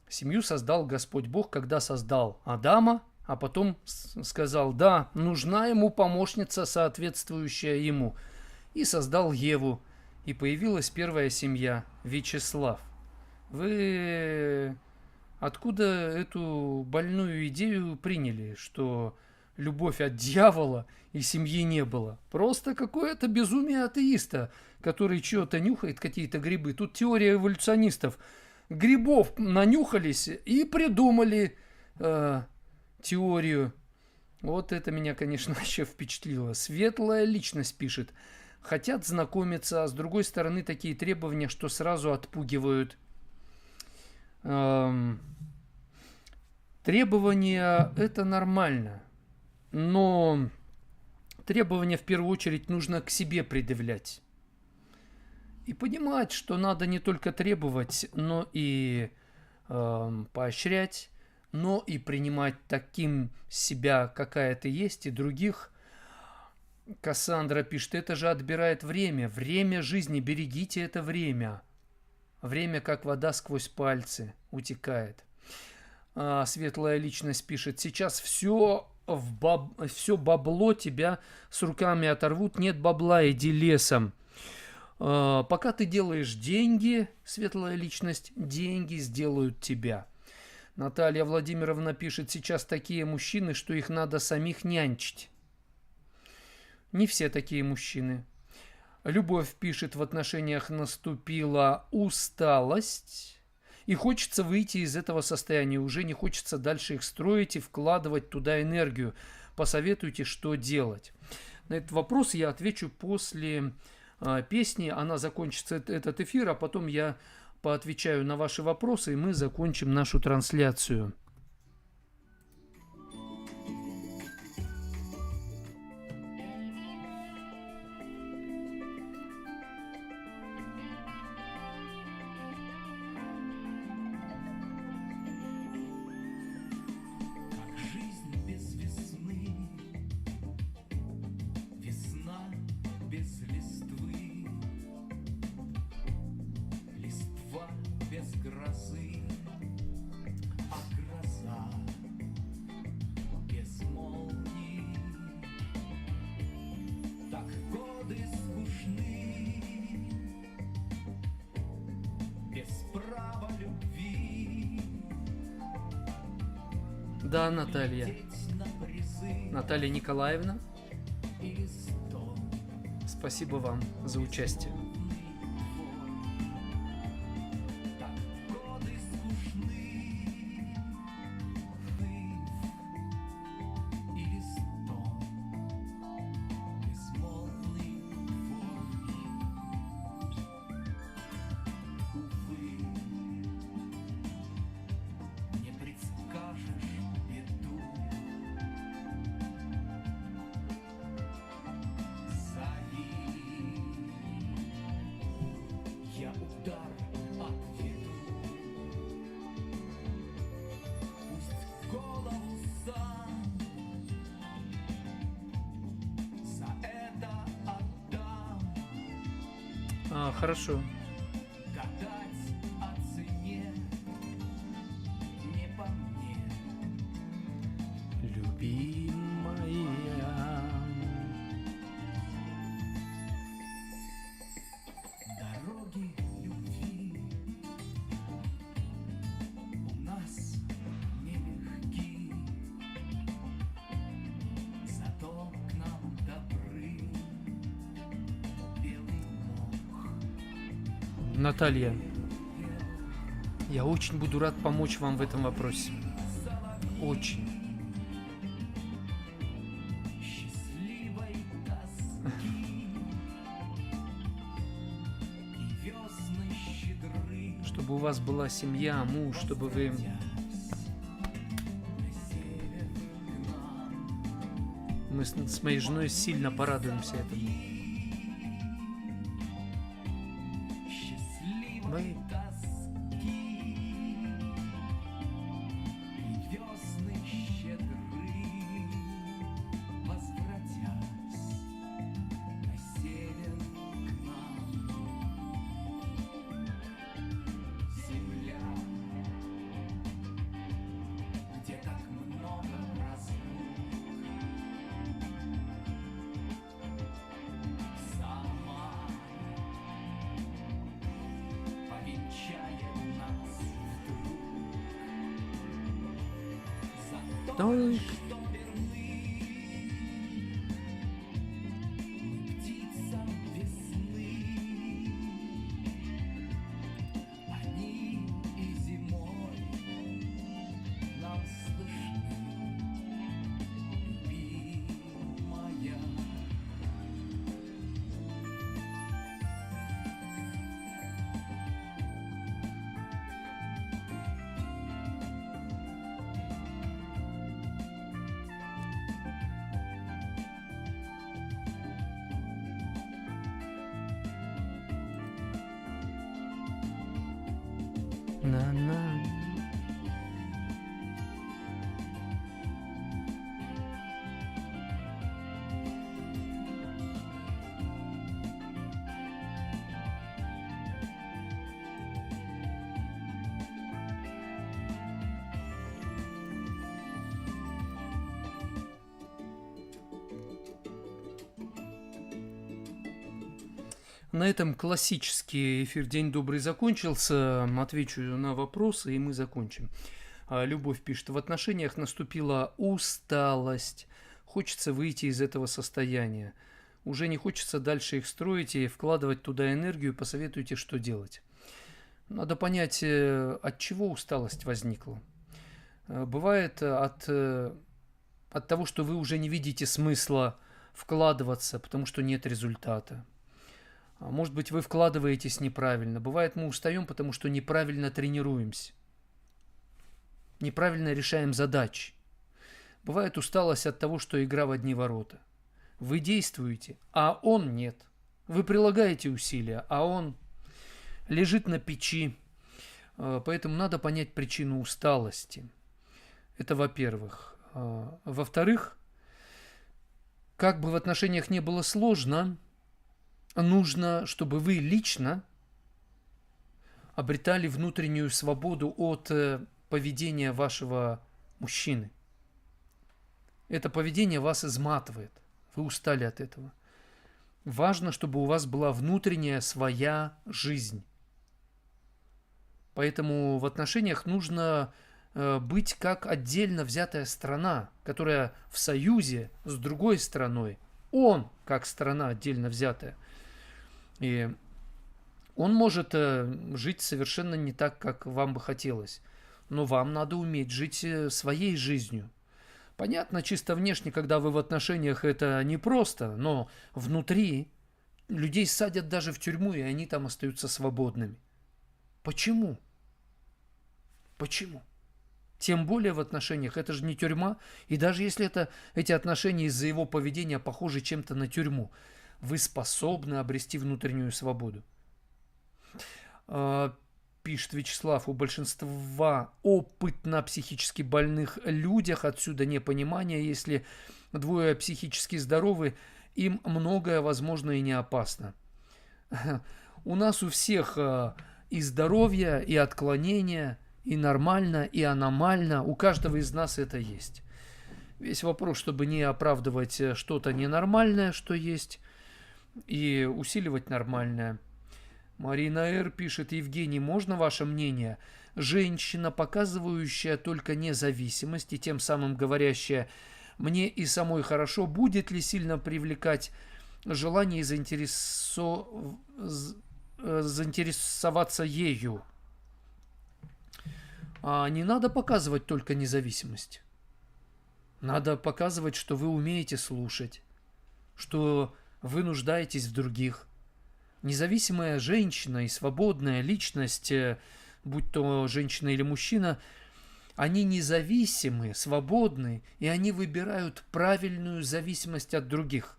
Семью создал Господь Бог, когда создал Адама, а потом сказал: да, нужна ему помощница, соответствующая ему. И создал Еву. И появилась первая семья. Вячеслав, вы откуда эту больную идею приняли, что любовь от дьявола и семьи не было? Просто какое-то безумие атеиста, который чего-то нюхает, какие-то грибы. Тут теория эволюционистов. Грибов нанюхались и придумали теорию. Вот это меня, конечно, вообще впечатлило. Светлая личность пишет: хотят знакомиться, а с другой стороны такие требования, что сразу отпугивают. Требования — это нормально, но требования в первую очередь нужно к себе предъявлять. И понимать, что надо не только требовать, но и поощрять, но и принимать таким себя, какая ты есть, и других. Кассандра пишет: это же отбирает время. Время жизни, берегите это время. Время, как вода, сквозь пальцы утекает. Светлая личность пишет: сейчас все бабло тебя с руками оторвут. Нет бабла, иди лесом. Пока ты делаешь деньги, светлая личность, деньги сделают тебя. Наталья Владимировна пишет: сейчас такие мужчины, что их надо самих нянчить. Не все такие мужчины. Любовь пишет: в отношениях наступила усталость, и хочется выйти из этого состояния. Уже не хочется дальше их строить и вкладывать туда энергию. Посоветуйте, что делать. На этот вопрос я отвечу после песни. Она закончится, этот эфир, а потом я поотвечаю на ваши вопросы, и мы закончим нашу трансляцию. Да, Наталья. Глядеть на призы Наталья Николаевна, или стол. спасибо вам за участие. Так годы скучны. Ныв или стон. Безмолвный дворник. Увы, не предскажешь беду. Зови, я удар отведу. Пусть голову сам за это отдам. Хорошо. Гадать о цене не по мне. Любимая. Дороги любви у нас нелегки, зато к нам добры белый мох. Наталья, я очень буду рад помочь вам в этом вопросе. Очень. Счастливой тоски и весны щедры. Чтобы у вас была семья, муж, чтобы вы... На север к нам. Мы с моей женой сильно порадуемся этому. Счастливой Мы- тоски и весны щедры, возвратясь на север к нам. Земля, где так много разлук, сама повенчает нас вдруг. За то, Только- что верны мы птицам весны. Они и зимой нам слышны, любимая. На-на. На этом классический эфир «День добрый» закончился. Отвечу на вопросы, и мы закончим. Любовь пишет: в отношениях наступила усталость. Хочется выйти из этого состояния. Уже не хочется дальше их строить и вкладывать туда энергию. Посоветуйте, что делать. Надо понять, от чего усталость возникла. Бывает от того, что вы уже не видите смысла вкладываться, потому что нет результата. Может быть, вы вкладываетесь неправильно. Бывает, мы устаем, потому что неправильно тренируемся. Неправильно решаем задачи. Бывает усталость от того, что игра в одни ворота. Вы действуете, а он нет. Вы прилагаете усилия, а он лежит на печи. Поэтому надо понять причину усталости. Это во-первых. Во-вторых, как бы в отношениях не было сложно, нужно, чтобы вы лично обретали внутреннюю свободу от поведения вашего мужчины. Это поведение вас изматывает. Вы устали от этого. Важно, чтобы у вас была внутренняя своя жизнь. Поэтому в отношениях нужно быть как отдельно взятая страна, которая в союзе с другой страной. Он как страна отдельно взятая. И он может жить совершенно не так, как вам бы хотелось. Но вам надо уметь жить своей жизнью. Понятно, чисто внешне, когда вы в отношениях, это непросто, но внутри людей садят даже в тюрьму, и они там остаются свободными. Почему? Почему? Тем более в отношениях, это же не тюрьма. И даже если эти отношения из-за его поведения похожи чем-то на тюрьму, вы способны обрести внутреннюю свободу. Пишет Вячеслав, у большинства опытно психически больных людях отсюда непонимание, если двое психически здоровы, им многое возможно и не опасно. У нас у всех и здоровье, и отклонения, и нормально, и аномально. У каждого из нас это есть. Весь вопрос, чтобы не оправдывать что-то ненормальное, что есть, и усиливать нормальное. Марина Р. пишет, Евгений, можно ваше мнение? Женщина, показывающая только независимость и тем самым говорящая «мне и самой хорошо», будет ли сильно привлекать желание заинтересоваться ею? А не надо показывать только независимость. Надо показывать, что вы умеете слушать, что вы нуждаетесь в других. Независимая женщина и свободная личность, будь то женщина или мужчина, они независимы, свободны, и они выбирают правильную зависимость от других.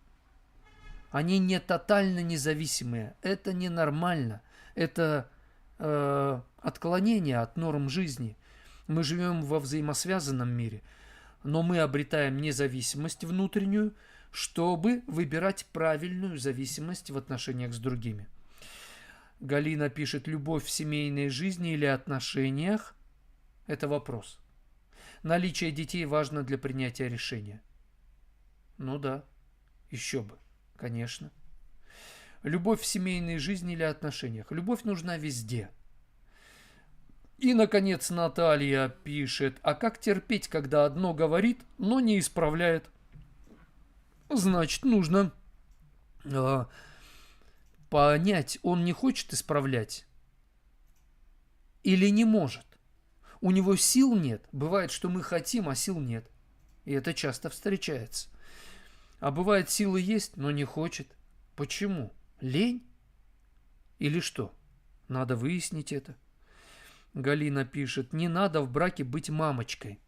Они не тотально независимые. Это ненормально. Это отклонение от норм жизни. Мы живем во взаимосвязанном мире, но мы обретаем независимость внутреннюю, чтобы выбирать правильную зависимость в отношениях с другими. Галина пишет, любовь в семейной жизни или отношениях – это вопрос. Наличие детей важно для принятия решения. Ну да, еще бы, конечно. Любовь в семейной жизни или отношениях. Любовь нужна везде. И, наконец, Наталья пишет, а как терпеть, когда одно говорит, но не исправляет? Значит, нужно понять, он не хочет исправлять или не может. У него сил нет. Бывает, что мы хотим, а сил нет. И это часто встречается. А бывает, силы есть, но не хочет. Почему? Лень? Или что? Надо выяснить это. Галина пишет, не надо в браке быть мамочкой.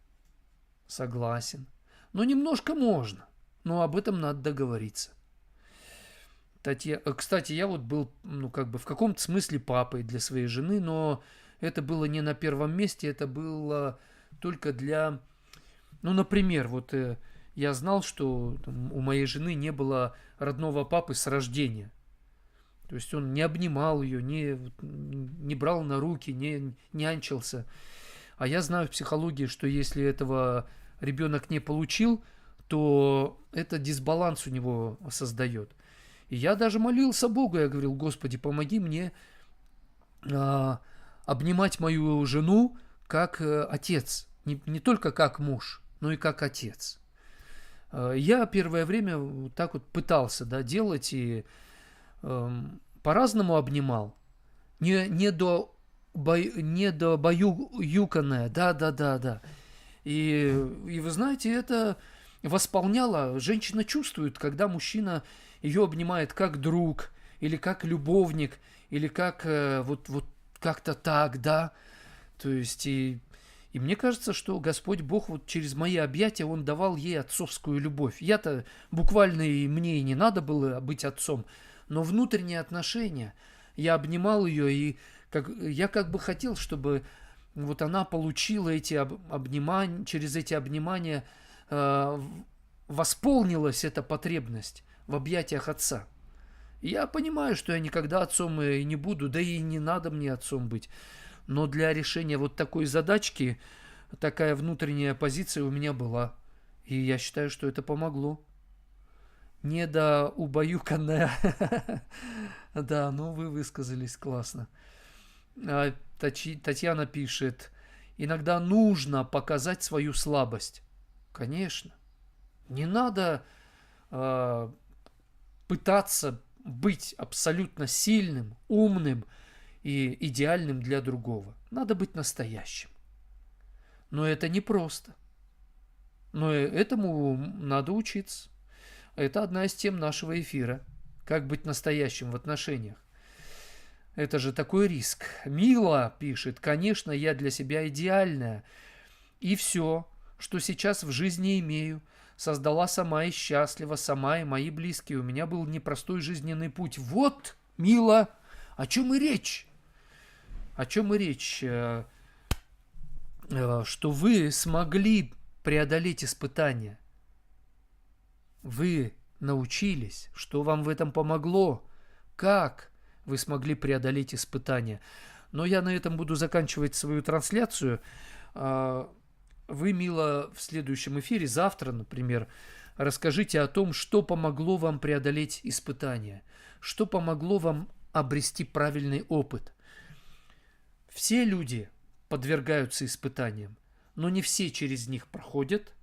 Согласен. Но немножко можно. Но об этом надо договориться. Кстати, я вот был, в каком-то смысле папой для своей жены, но это было не на первом месте, это было только для... например, я знал, что у моей жены не было родного папы с рождения. То есть он не обнимал ее, не брал на руки, не нянчился. А я знаю в психологии, что если этого ребенок не получил, то это дисбаланс у него создает. И я даже молился Богу, я говорил, Господи, помоги мне обнимать мою жену как отец. Не только как муж, но и как отец. Я первое время вот так вот пытался делать и по-разному обнимал. Не до баюканное, да. И вы знаете, это восполняло. Женщина чувствует, когда мужчина ее обнимает как друг, или как любовник, или как как-то так, да. То есть, и мне кажется, что Господь Бог через мои объятия, Он давал ей отцовскую любовь. Я-то буквально мне и не надо было быть отцом, но внутренние отношения, я обнимал ее, и я как бы хотел, чтобы она получила эти обнимания, через эти обнимания восполнилась эта потребность в объятиях отца. Я понимаю, что я никогда отцом и не буду, да и не надо мне отцом быть. Но для решения такой задачки такая внутренняя позиция у меня была. И я считаю, что это помогло. Недоубаюканная. Да, вы высказались классно. Татьяна пишет, Иногда нужно показать свою слабость. Конечно. Не надо пытаться быть абсолютно сильным, умным и идеальным для другого. Надо быть настоящим. Но это непросто. Но этому надо учиться. Это одна из тем нашего эфира. Как быть настоящим в отношениях. Это же такой риск. Мила пишет: конечно, я для себя идеальная. И все, что сейчас в жизни имею, создала сама и счастлива, сама и мои близкие. У меня был непростой жизненный путь. Вот, Мила, о чем и речь. О чем и речь. Что вы смогли преодолеть испытания. Вы научились, что вам в этом помогло. Как вы смогли преодолеть испытания. Но я на этом буду заканчивать свою трансляцию. Вы, Мила, в следующем эфире, завтра, например, расскажите о том, что помогло вам преодолеть испытания, что помогло вам обрести правильный опыт. Все люди подвергаются испытаниям, но не все через них проходят,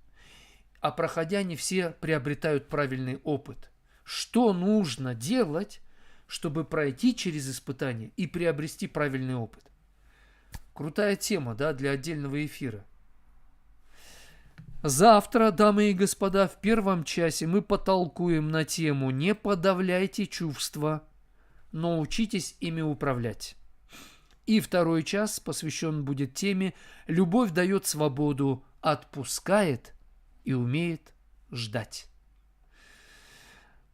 а проходя, не все приобретают правильный опыт. Что нужно делать, чтобы пройти через испытания и приобрести правильный опыт? Крутая тема, да, для отдельного эфира. Завтра, дамы и господа, в первом часе мы потолкуем на тему «Не подавляйте чувства, но учитесь ими управлять». И второй час посвящен будет теме «Любовь дает свободу, отпускает и умеет ждать».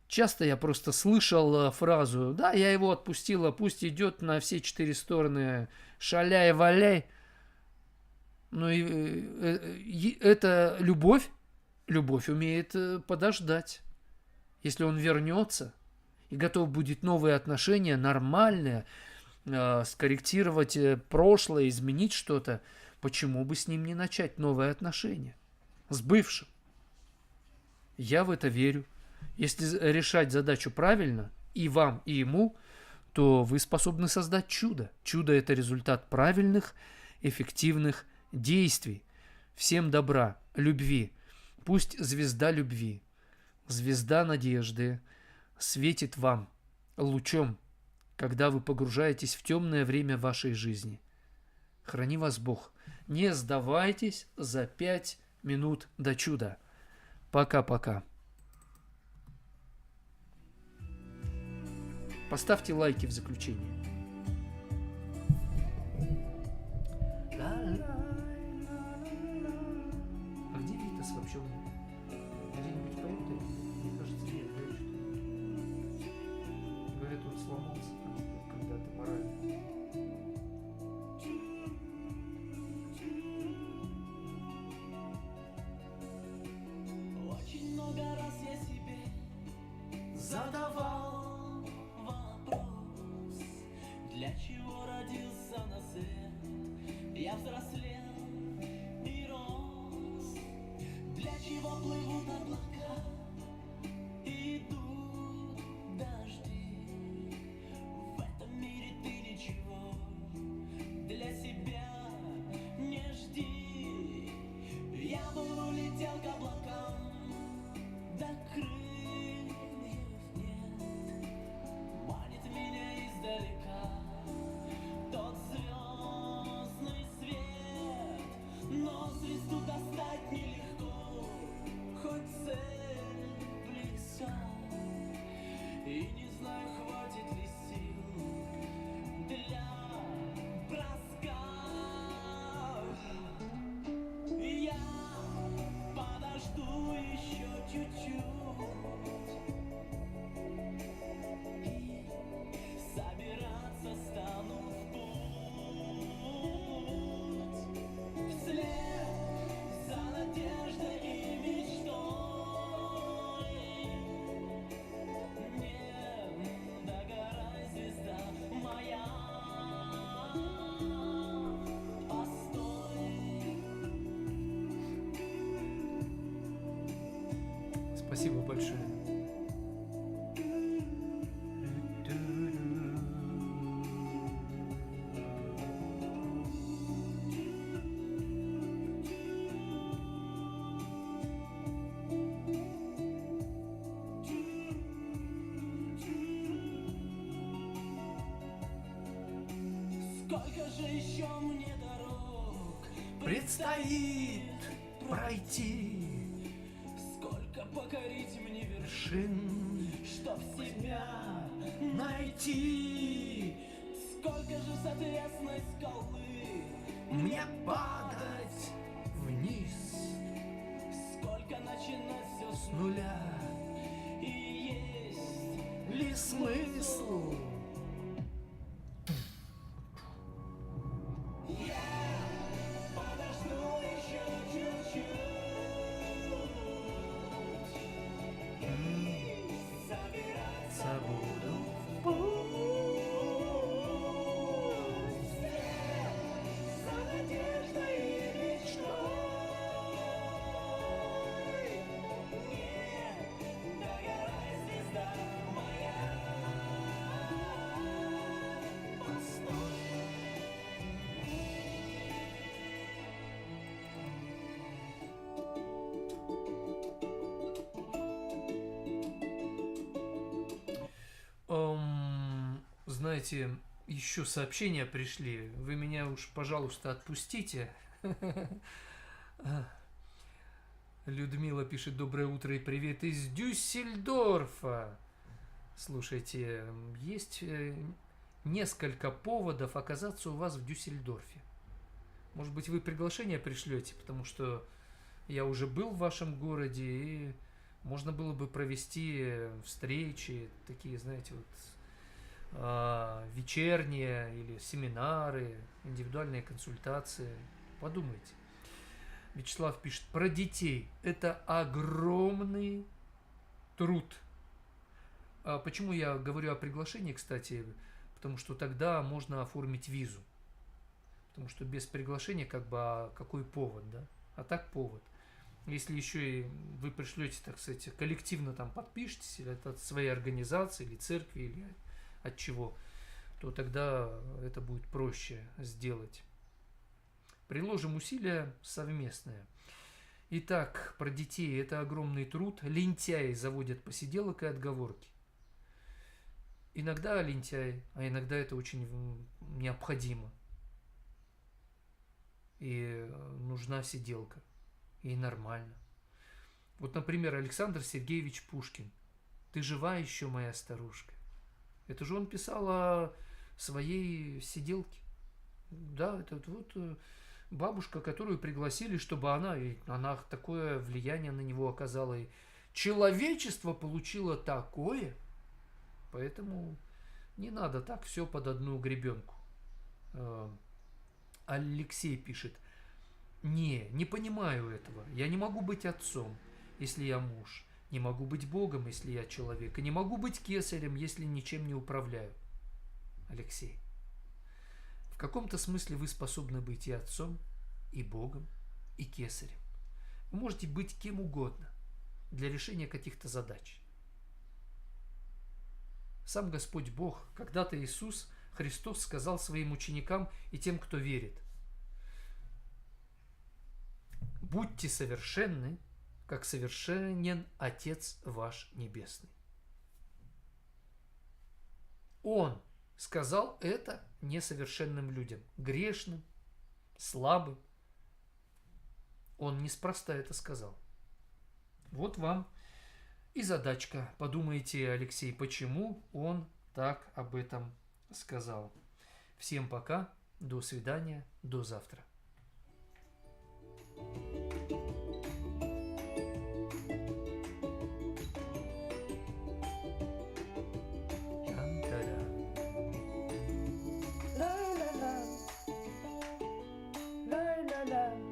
Часто я просто слышал фразу: «Да, я его отпустила, пусть идет на все 4 стороны, шаляй-валяй». Но это любовь. Любовь умеет подождать. Если он вернется и готов будет новые отношения, нормальные, скорректировать прошлое, изменить что-то, почему бы с ним не начать новые отношения? С бывшим. Я в это верю. Если решать задачу правильно, и вам, и ему, то вы способны создать чудо. Чудо – это результат правильных, эффективных действий. Всем добра, любви. Пусть звезда любви, звезда надежды светит вам лучом, когда вы погружаетесь в темное время вашей жизни. Храни вас Бог. Не сдавайтесь за 5 минут до чуда. Пока-пока. Поставьте лайки в заключение. А где Витас вообще? Где-нибудь поет? Мне кажется, нет. Говорят, он сломался когда-то морально. Очень много раз я себе задавал вопрос, для чего родился на свет. Я взрослел и рос, для чего плывут облака, идут дожди. В этом мире ты ничего для себя не жди. Я бы улетел к облакам, да крыльев нет. Манит меня издалека тот звездный свет, но звезду достать нелегко, хоть цель близка. И не знаю, хватит ли сил для броска. Я подожду еще чуть-чуть и собираться стану в путь, вслед за надеждой и мечтой. Не догорай, звезда моя, постой. Спасибо большое. Сколько же еще мне дорог Предстоит пройти Сколько покорить мне вершин, чтоб себя найти. Сколько же с отвесной скалы Мне падать вниз Сколько начинать все с нуля. и есть Ли смысл? подожду еще чуть-чуть собираться Забуду. за надеждой и мечтой. Нет, догорай, звезда моя, постой. Знаете, еще сообщения пришли. Вы меня уж, пожалуйста, отпустите. Людмила пишет: доброе утро и привет из Дюссельдорфа. Слушайте, есть несколько поводов оказаться у вас в Дюссельдорфе. Может быть, вы приглашение пришлете, потому что я уже был в вашем городе, и можно было бы провести встречи, такие, знаете, вот вечерние или семинары, индивидуальные консультации. Подумайте. Вячеслав пишет: про детей. Это огромный труд. Почему я говорю о приглашении, кстати? Потому что тогда можно оформить визу. Потому что без приглашения какой повод, да? А так повод. Если еще и вы пришлете, так сказать, коллективно там подпишетесь, или от своей организации, или церкви, или от чего, то тогда это будет проще сделать. Приложим усилия совместные. Итак, про детей. Это огромный труд. Лентяи заводят посиделок и отговорки. Иногда лентяй, а иногда это очень необходимо. И нужна сиделка. И нормально. Вот, например, Александр Сергеевич Пушкин. «Ты жива еще, моя старушка». Это же он писал о своей сиделке. Да, это вот бабушка, которую пригласили, чтобы она такое влияние на него оказала. И человечество получило такое. Поэтому не надо так все под одну гребенку. Алексей пишет: не понимаю этого. Я не могу быть отцом, если я муж. Не могу быть Богом, если я человек. И не могу быть кесарем, если ничем не управляю. Алексей, в каком-то смысле вы способны быть и отцом, и Богом, и кесарем. Вы можете быть кем угодно для решения каких-то задач. Сам Господь Бог, когда-то Иисус Христос сказал своим ученикам и тем, кто верит: будьте совершенны, как совершенен Отец ваш Небесный. Он сказал это несовершенным людям, грешным, слабым. Он неспроста это сказал. Вот вам и задачка. Подумайте, Алексей, почему он так об этом сказал. Всем пока, до свидания, до завтра. La la la, la la la.